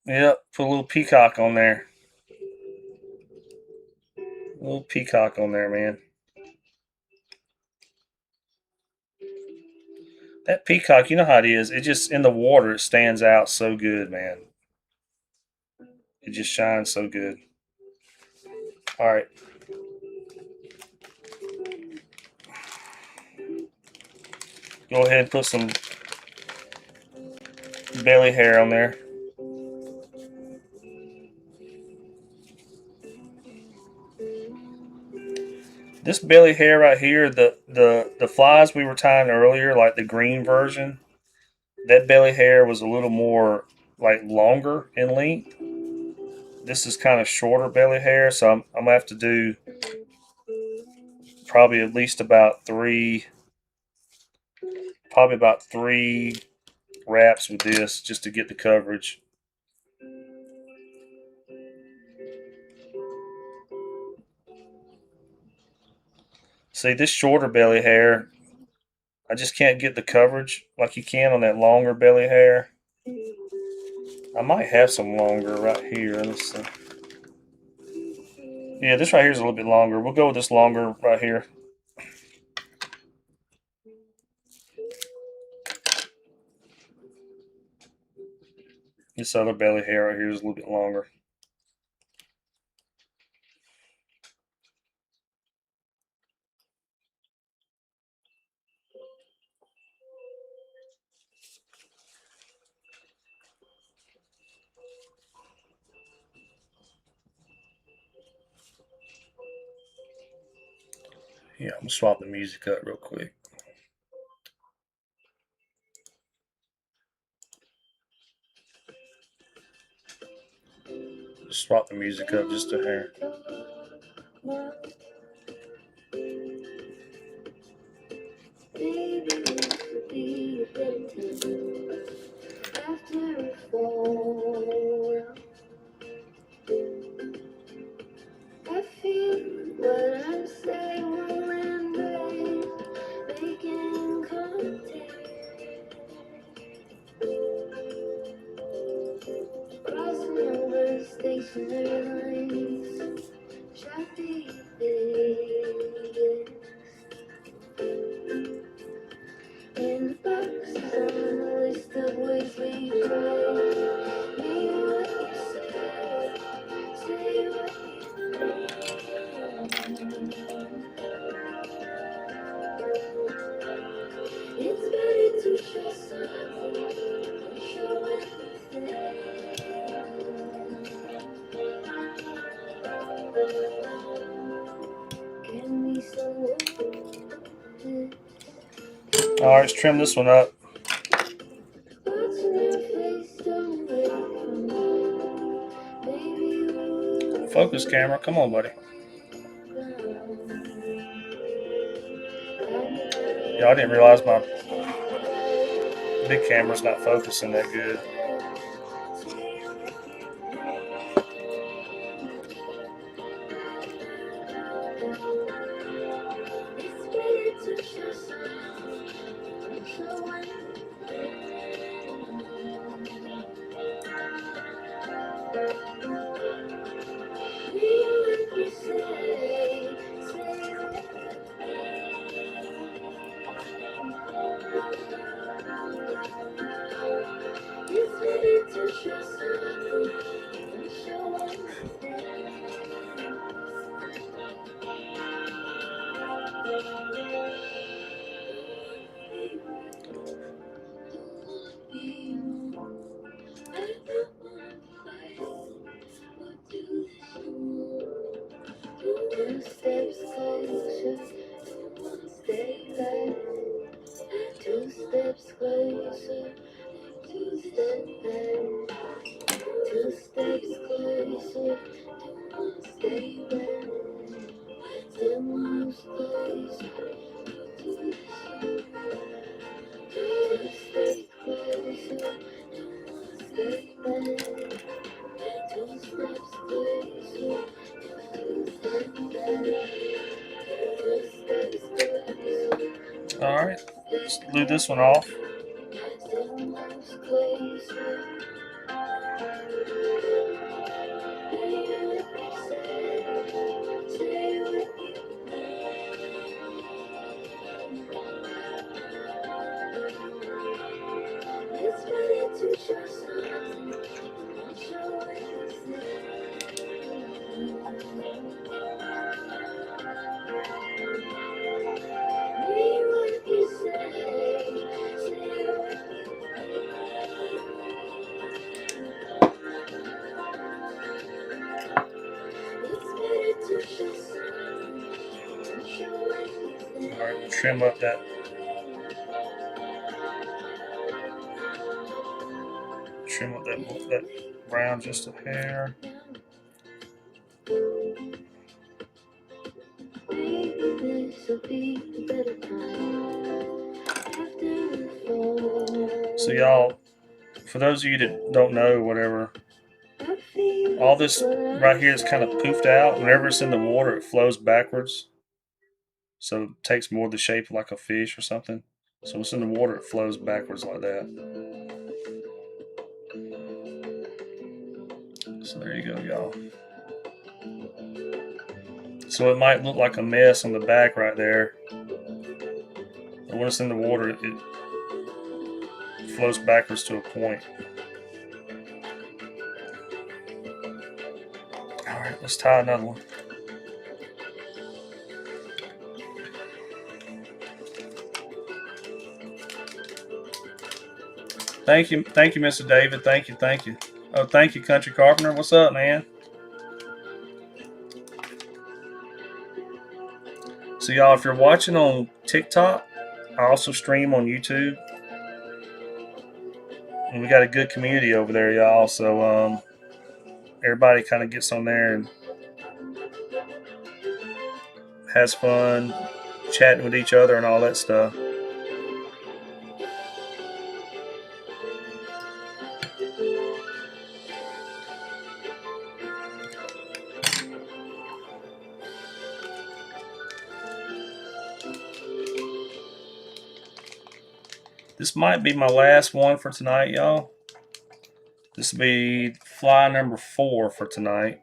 Yep, put a little peacock on there. A little peacock on there, man. That peacock, you know how it is. It just in the water, it stands out so good, man. It just shines so good. All right, go ahead and put some belly hair on there. This belly hair right here, the flies we were tying earlier, like the green version, that belly hair was a little more like longer in length. This is kind of shorter belly hair, so I'm gonna have to do probably at least about three wraps with this just to get the coverage. See, this shorter belly hair, I just can't get the coverage like you can on that longer belly hair. I might have some longer right here. Let's see. Yeah, this right here is a little bit longer. We'll go with this longer right here. This other belly hair right here is a little bit longer. Yeah, I'm gonna swap the music up real quick. Just swap the music up just a hair. All right, let's trim this one up. Focus camera, come on, buddy. Yeah, I didn't realize my big camera's not focusing that good. Alright, let's glue this one off. Alright, we'll trim up that brown just a hair. So y'all, for those of you that don't know, whatever, all this right here is kind of poofed out. Whenever it's in the water, it flows backwards. So it takes more of the shape like a fish or something. So when it's in the water, it flows backwards like that. So there you go, y'all. So it might look like a mess on the back right there. But when it's in the water, it flows backwards to a point. Alright, let's tie another one. Thank you, Mr. David. Thank you. Oh, thank you, Country Carpenter. What's up, man? So y'all, if you're watching on TikTok, I also stream on YouTube. And we got a good community over there, y'all. So everybody kind of gets on there and has fun chatting with each other and all that stuff. This might be my last one for tonight, y'all. This will be fly number 4 for tonight.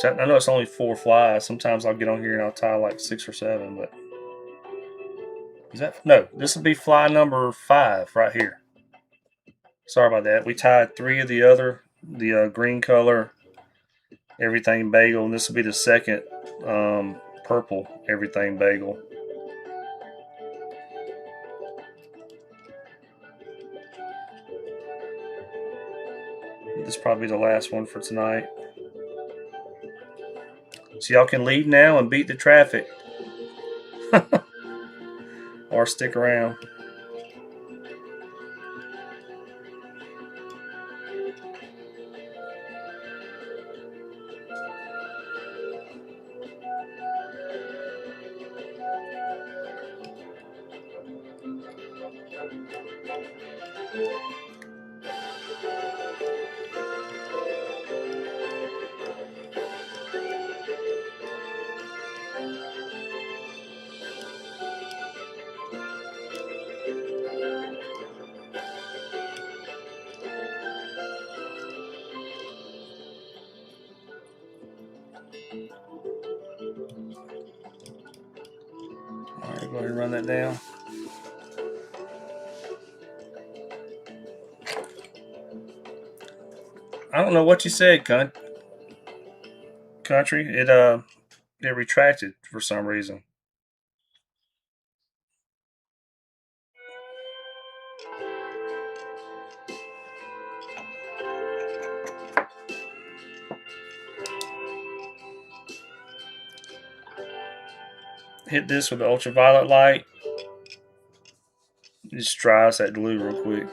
I know it's only 4 flies. Sometimes I'll get on here and I'll tie like 6 or 7, but this will be fly number 5 right here. Sorry about that. We tied 3 of the green color everything bagel, and this will be the second purple everything bagel. This is probably the last one for tonight. So y'all can leave now and beat the traffic. Or stick around. Alright, go ahead and run that down. I don't know what you said, Country. It retracted for some reason. Hit this with the ultraviolet light. Just dries that glue real quick.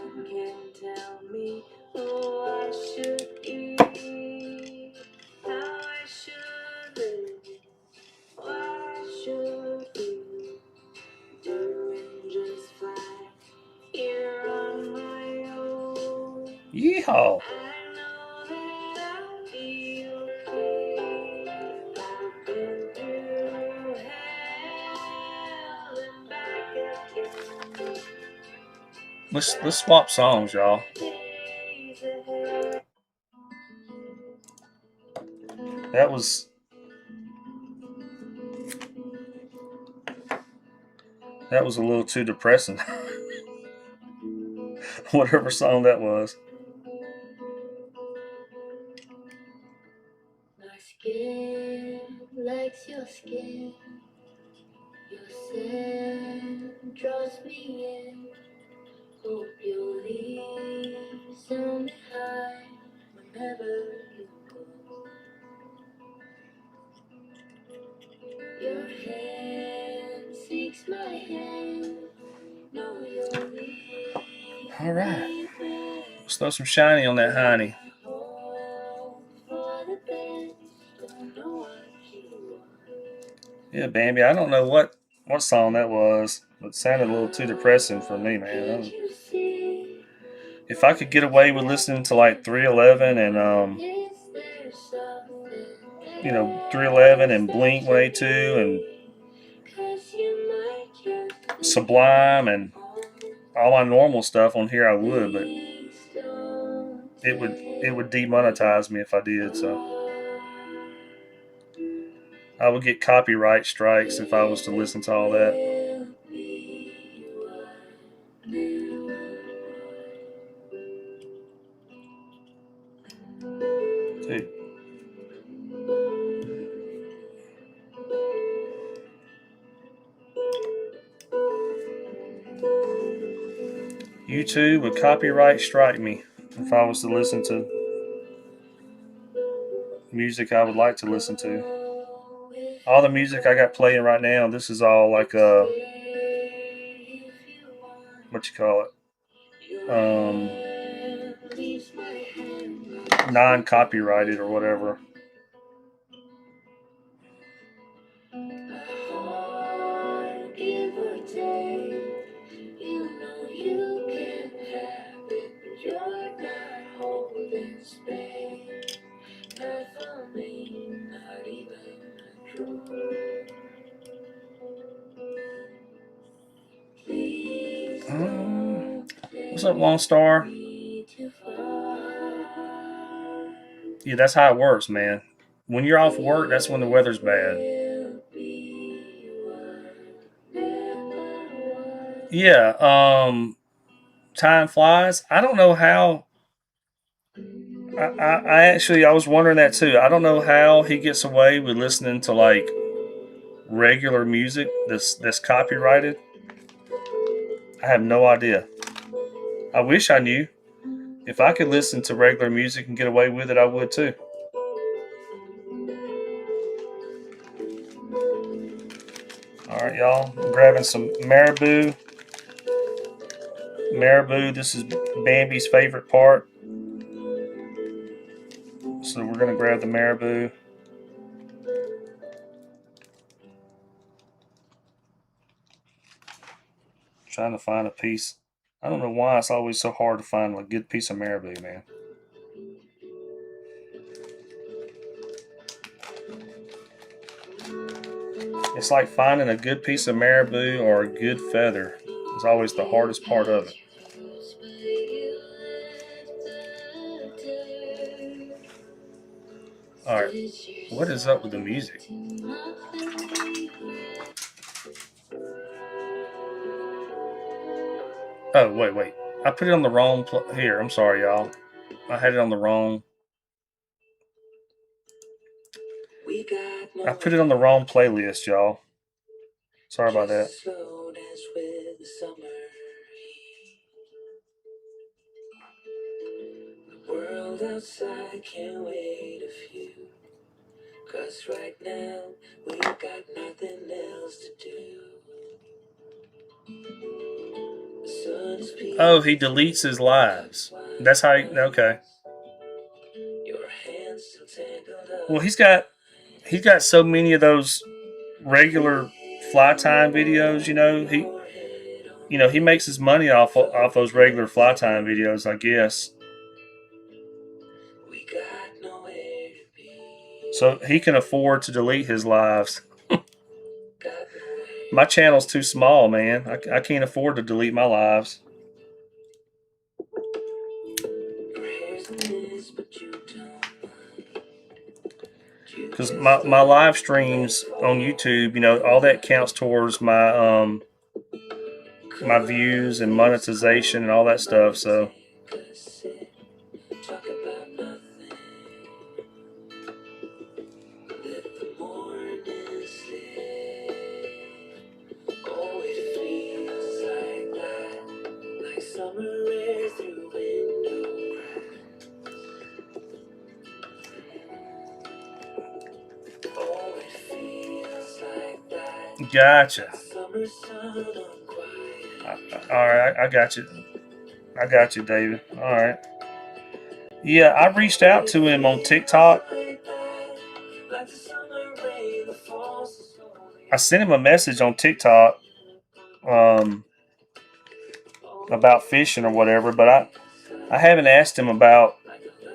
Yeehaw! Let's swap songs, y'all. That was a little too depressing. Whatever song that was. My skin likes your skin. Your scent draws me in. Hope you'll leave some behind whenever you go. Your hand seeks my hand. No, you'll leave. All right. Let's throw some shiny on that hiney. Yeah, Bambi. I don't know what song that was. It sounded a little too depressing for me, man. If I could get away with listening to like 311 and 311 and Blink 182 and Sublime and all my normal stuff on here, I would, but it would demonetize me if I did. So I would get copyright strikes if I was to listen to all that. Dude. YouTube would copyright strike me if I was to listen to music I would like to listen to. All the music I got playing right now, this is all like what you call it? Non-copyrighted or whatever. What's up, Lone Star? Yeah, that's how it works, man. When you're off work, that's when the weather's bad. Yeah, time flies. I don't know how. I was wondering that too. I don't know how he gets away with listening to like regular music that's copyrighted. I have no idea. I wish I knew. If I could listen to regular music and get away with it, I would too. All right, y'all. I'm grabbing some Marabou. Marabou, this is Bambi's favorite part. So we're going to grab the Marabou. Trying to find a piece. I don't know why it's always so hard to find a good piece of Marabou, man. It's like finding a good piece of Marabou or a good feather. It's always the hardest part of it. Alright, what is up with the music? Oh, wait. I put it on the wrong here. I'm sorry, y'all. I had it on the wrong. I put it on the wrong playlist, y'all. Sorry about that. The world outside can't wait a few. 'Cause right now we got nothing else to do. Oh, he deletes his lives. That's how okay. Well, he's got so many of those regular fly time videos, he makes his money off those regular fly time videos, I guess. So he can afford to delete his lives. My channel's too small, man. I can't afford to delete my lives. Because my live streams on YouTube, you know, all that counts towards my my views and monetization and all that stuff. So gotcha. All right, I got you. I got you, David. All right. Yeah, I reached out to him on TikTok. I sent him a message on TikTok about fishing or whatever, but I haven't asked him about,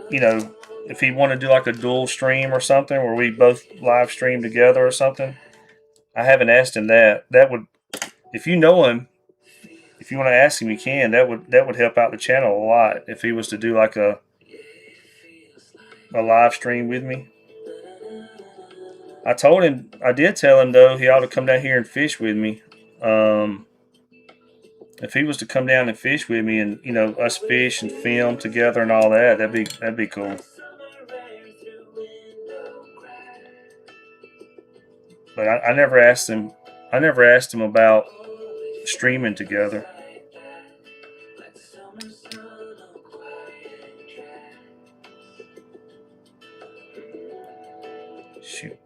you know, if he want to do like a dual stream or something where we both live stream together or something. I haven't asked him that. That would, if you know him, if you want to ask him, you can. That would help out the channel a lot if he was to do like a live stream with me. I did tell him though, he ought to come down here and fish with me. If he was to come down and fish with me, and you know, us fish and film together and all that, that'd be cool. But I never asked him. I never asked him about streaming together. Shoot.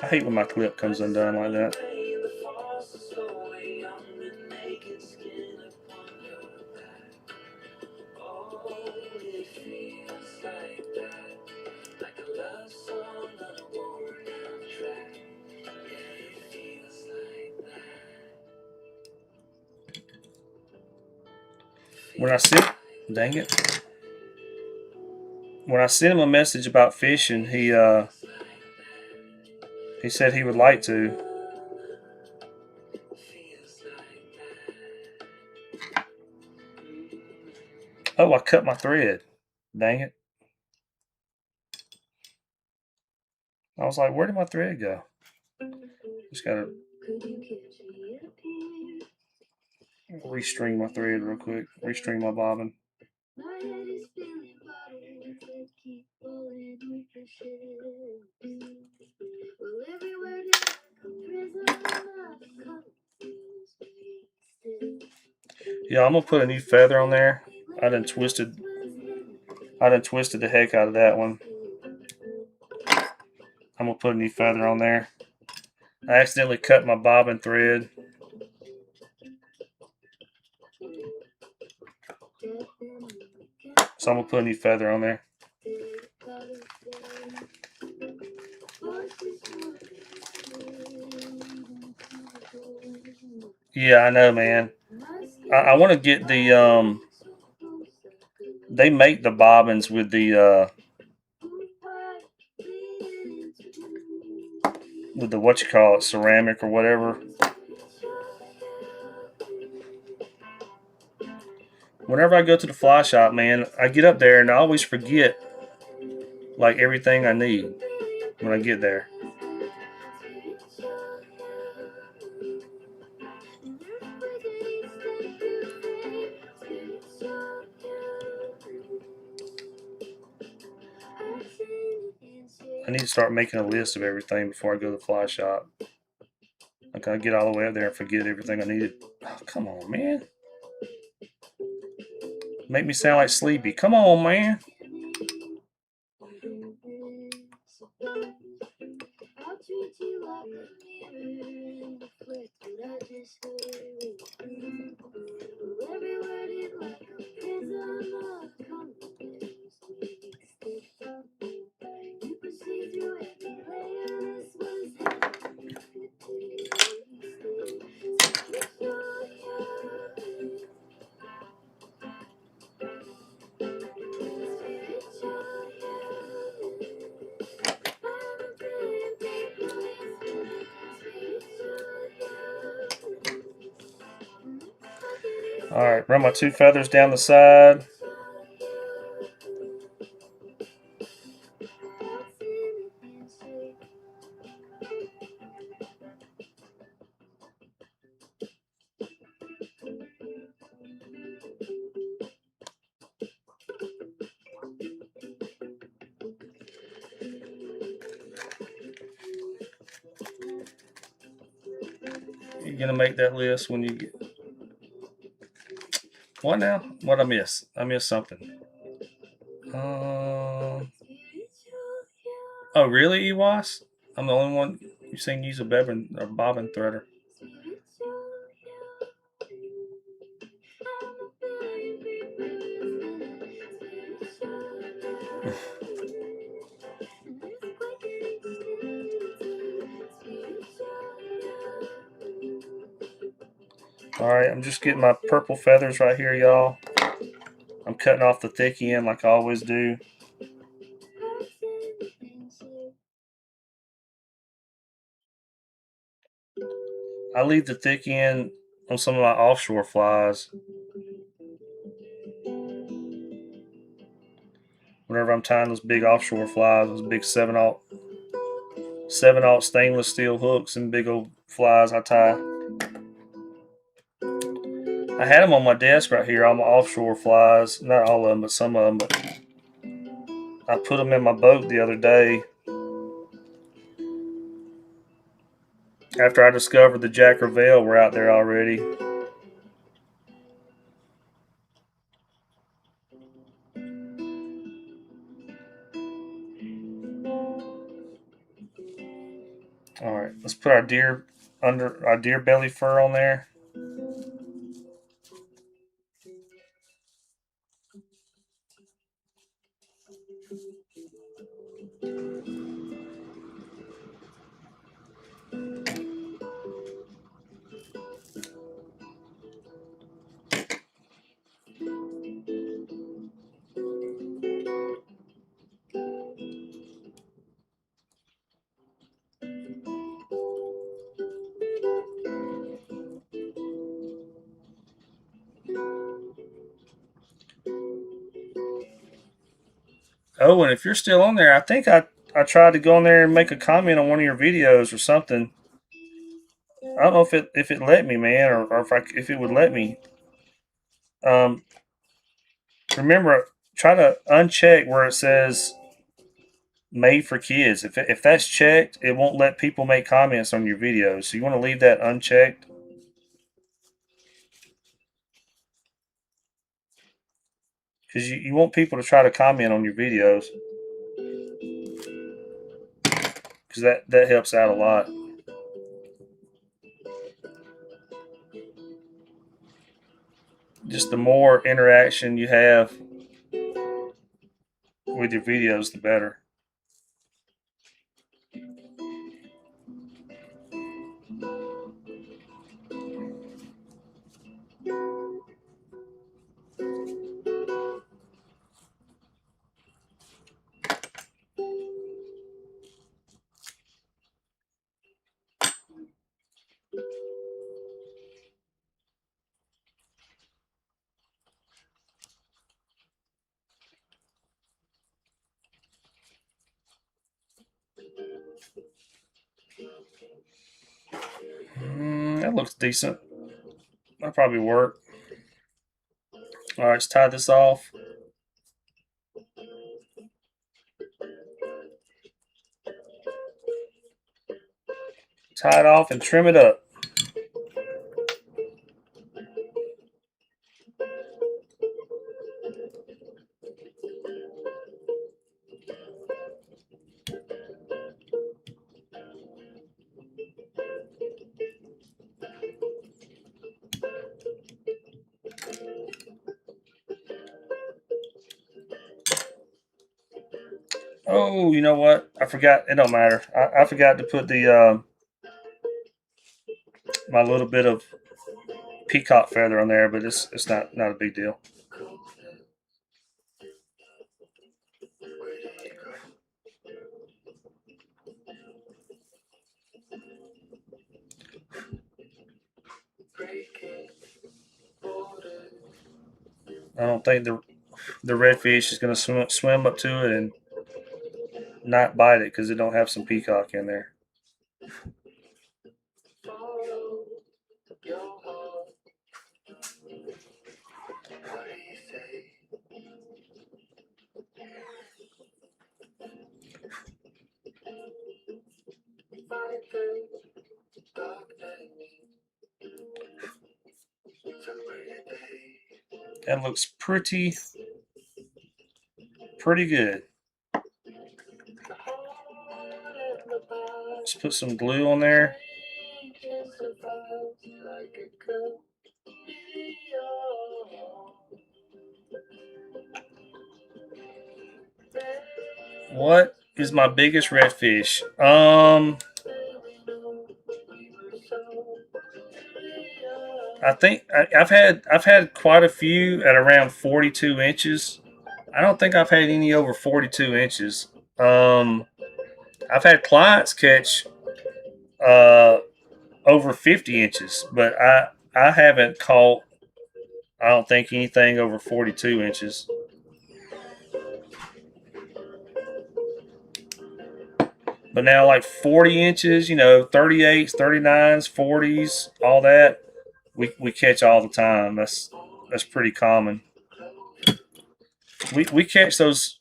I hate when my clip comes undone like that. When I sent, dang it. When I sent him a message about fishing, he said he would like to. Oh, I cut my thread. Dang it. I was like, where did my thread go? Just gotta restring my thread real quick. Restring my bobbin. Yeah, I'm gonna put a new feather on there. I done twisted the heck out of that one. I'm gonna put a new feather on there. I accidentally cut my bobbin thread. So I'm gonna put a new feather on there. Yeah, I know, man. I want to get the they make the bobbins with the what you call it, ceramic or whatever. Whenever I go to the fly shop, man, I get up there and I always forget like everything I need when I get there. I need to start making a list of everything before I go to the fly shop. Like I get all the way up there and forget everything I needed. Oh, come on, man. Make me sound like sleepy. Come on, man. All right, run my 2 feathers down the side. You're gonna make that list when you get. What now? What I miss? I missed something. Oh, really, Ewas? I'm the only one you've seen use a bobbin threader. All right, I'm just getting my purple feathers right here, y'all. I'm cutting off the thick end like I always do. I leave the thick end on some of my offshore flies. Whenever I'm tying those big offshore flies, those big 7/0 stainless steel hooks and big old flies I tie. I had them on my desk right here, all my offshore flies. Not all of them, but some of them. But I put them in my boat the other day after I discovered the Jack Ravel were out there already. All right, let's put our deer belly fur on there. Oh, and if you're still on there, I think I tried to go on there and make a comment on one of your videos or something. I don't know if it let me, man, or if it would let me. Um, remember, try to uncheck where it says made for kids. If that's checked, it won't let people make comments on your videos. So you want to leave that unchecked because you want people to try to comment on your videos because that helps out a lot. Just the more interaction you have with your videos, the better. That looks decent. That'll probably work. All right, let's tie this off. Tie it off and trim it up. Oh, you know what? I forgot. It don't matter. I forgot to put the my little bit of peacock feather on there, but it's not a big deal. I don't think the redfish is going to swim up to it and not bite it because it don't have some peacock in there. That looks pretty good. Let's put some glue on there. What is my biggest redfish? I think I've had quite a few at around 42 inches. I don't think I've had any over 42 inches. I've had clients catch uh, over 50 inches, but I haven't caught. I don't think anything over 42 inches. But now, like 40 inches, 38s, 39s, 40s, all that, we catch all the time. That's pretty common. We catch those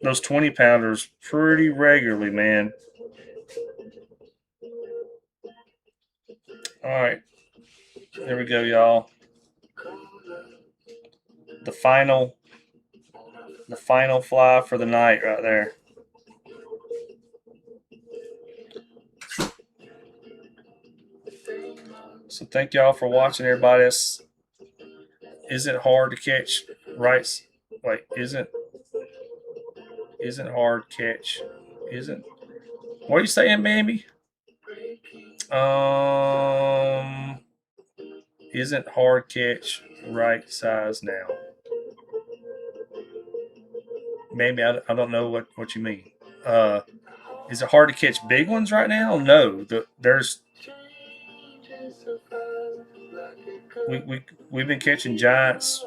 20 pounders pretty regularly, man. All right, there we go, y'all. The final fly for the night right there. So thank y'all for watching, everybody. Isn't hard to catch, right? Like isn't hard catch? Isn't what are you saying, baby? Um, isn't hard catch right size now? Maybe I don't know what you mean. Is it hard to catch big ones right now? No, there's we've been catching giants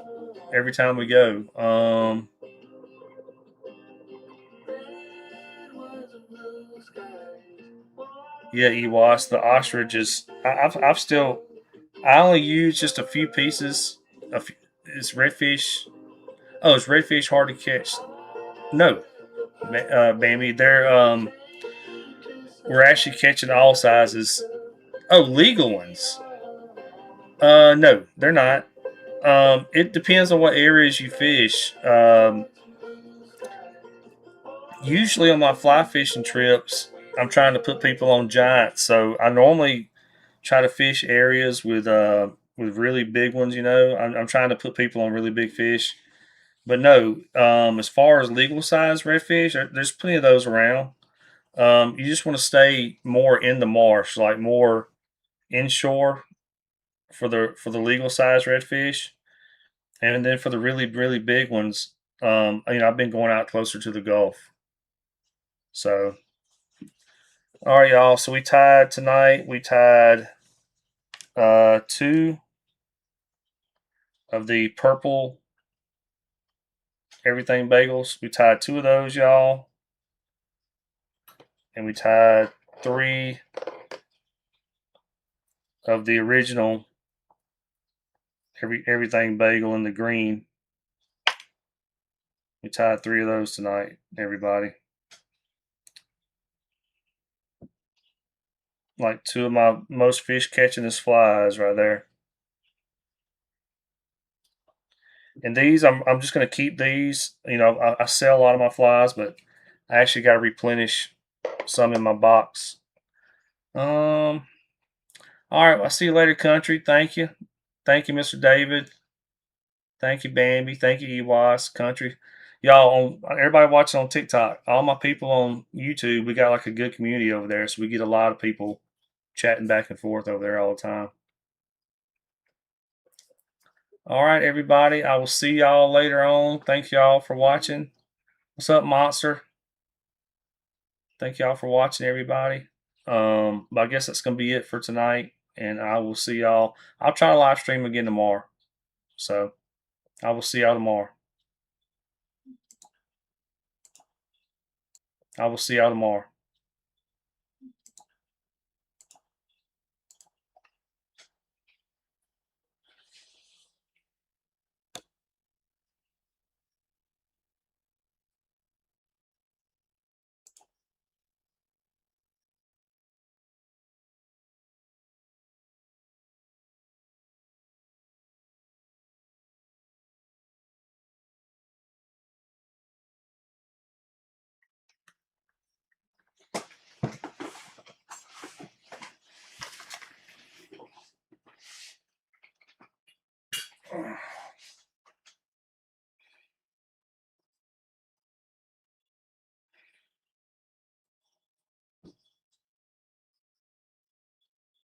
every time we go. Yeah, Ewas, the ostriches. I've still I only use just a few pieces. It's redfish. Oh, it's redfish hard to catch. No, Bambi. We're actually catching all sizes. Oh, legal ones. No, they're not. It depends on what areas you fish. Usually on my fly fishing trips, I'm trying to put people on giants. So I normally try to fish areas with really big ones. I'm trying to put people on really big fish. But no, as far as legal size redfish, there's plenty of those around. You just want to stay more in the marsh, like more inshore for the legal size redfish, and then for the really big ones, I've been going out closer to the Gulf. So, all right, y'all. So we tied tonight. We tied two of the purple everything bagels. We tied two of those, y'all, and we tied three of the original everything bagel in the green. We tied three of those tonight, everybody. Like two of my most fish catchingest flies right there. And these, I'm just going to keep these. I sell a lot of my flies, but I actually got to replenish some in my box. All right. I'll see you later, country. Thank you. Thank you, Mr. David. Thank you, Bambi. Thank you, Ewas, country. Y'all, everybody watching on TikTok, all my people on YouTube, we got like a good community over there. So we get a lot of people chatting back and forth over there all the time. All right, everybody. I will see y'all later on. Thank y'all for watching. What's up, Monster? Thank y'all for watching, everybody. But I guess that's going to be it for tonight. And I will see y'all. I'll try to live stream again tomorrow. So I will see y'all tomorrow. I will see y'all tomorrow.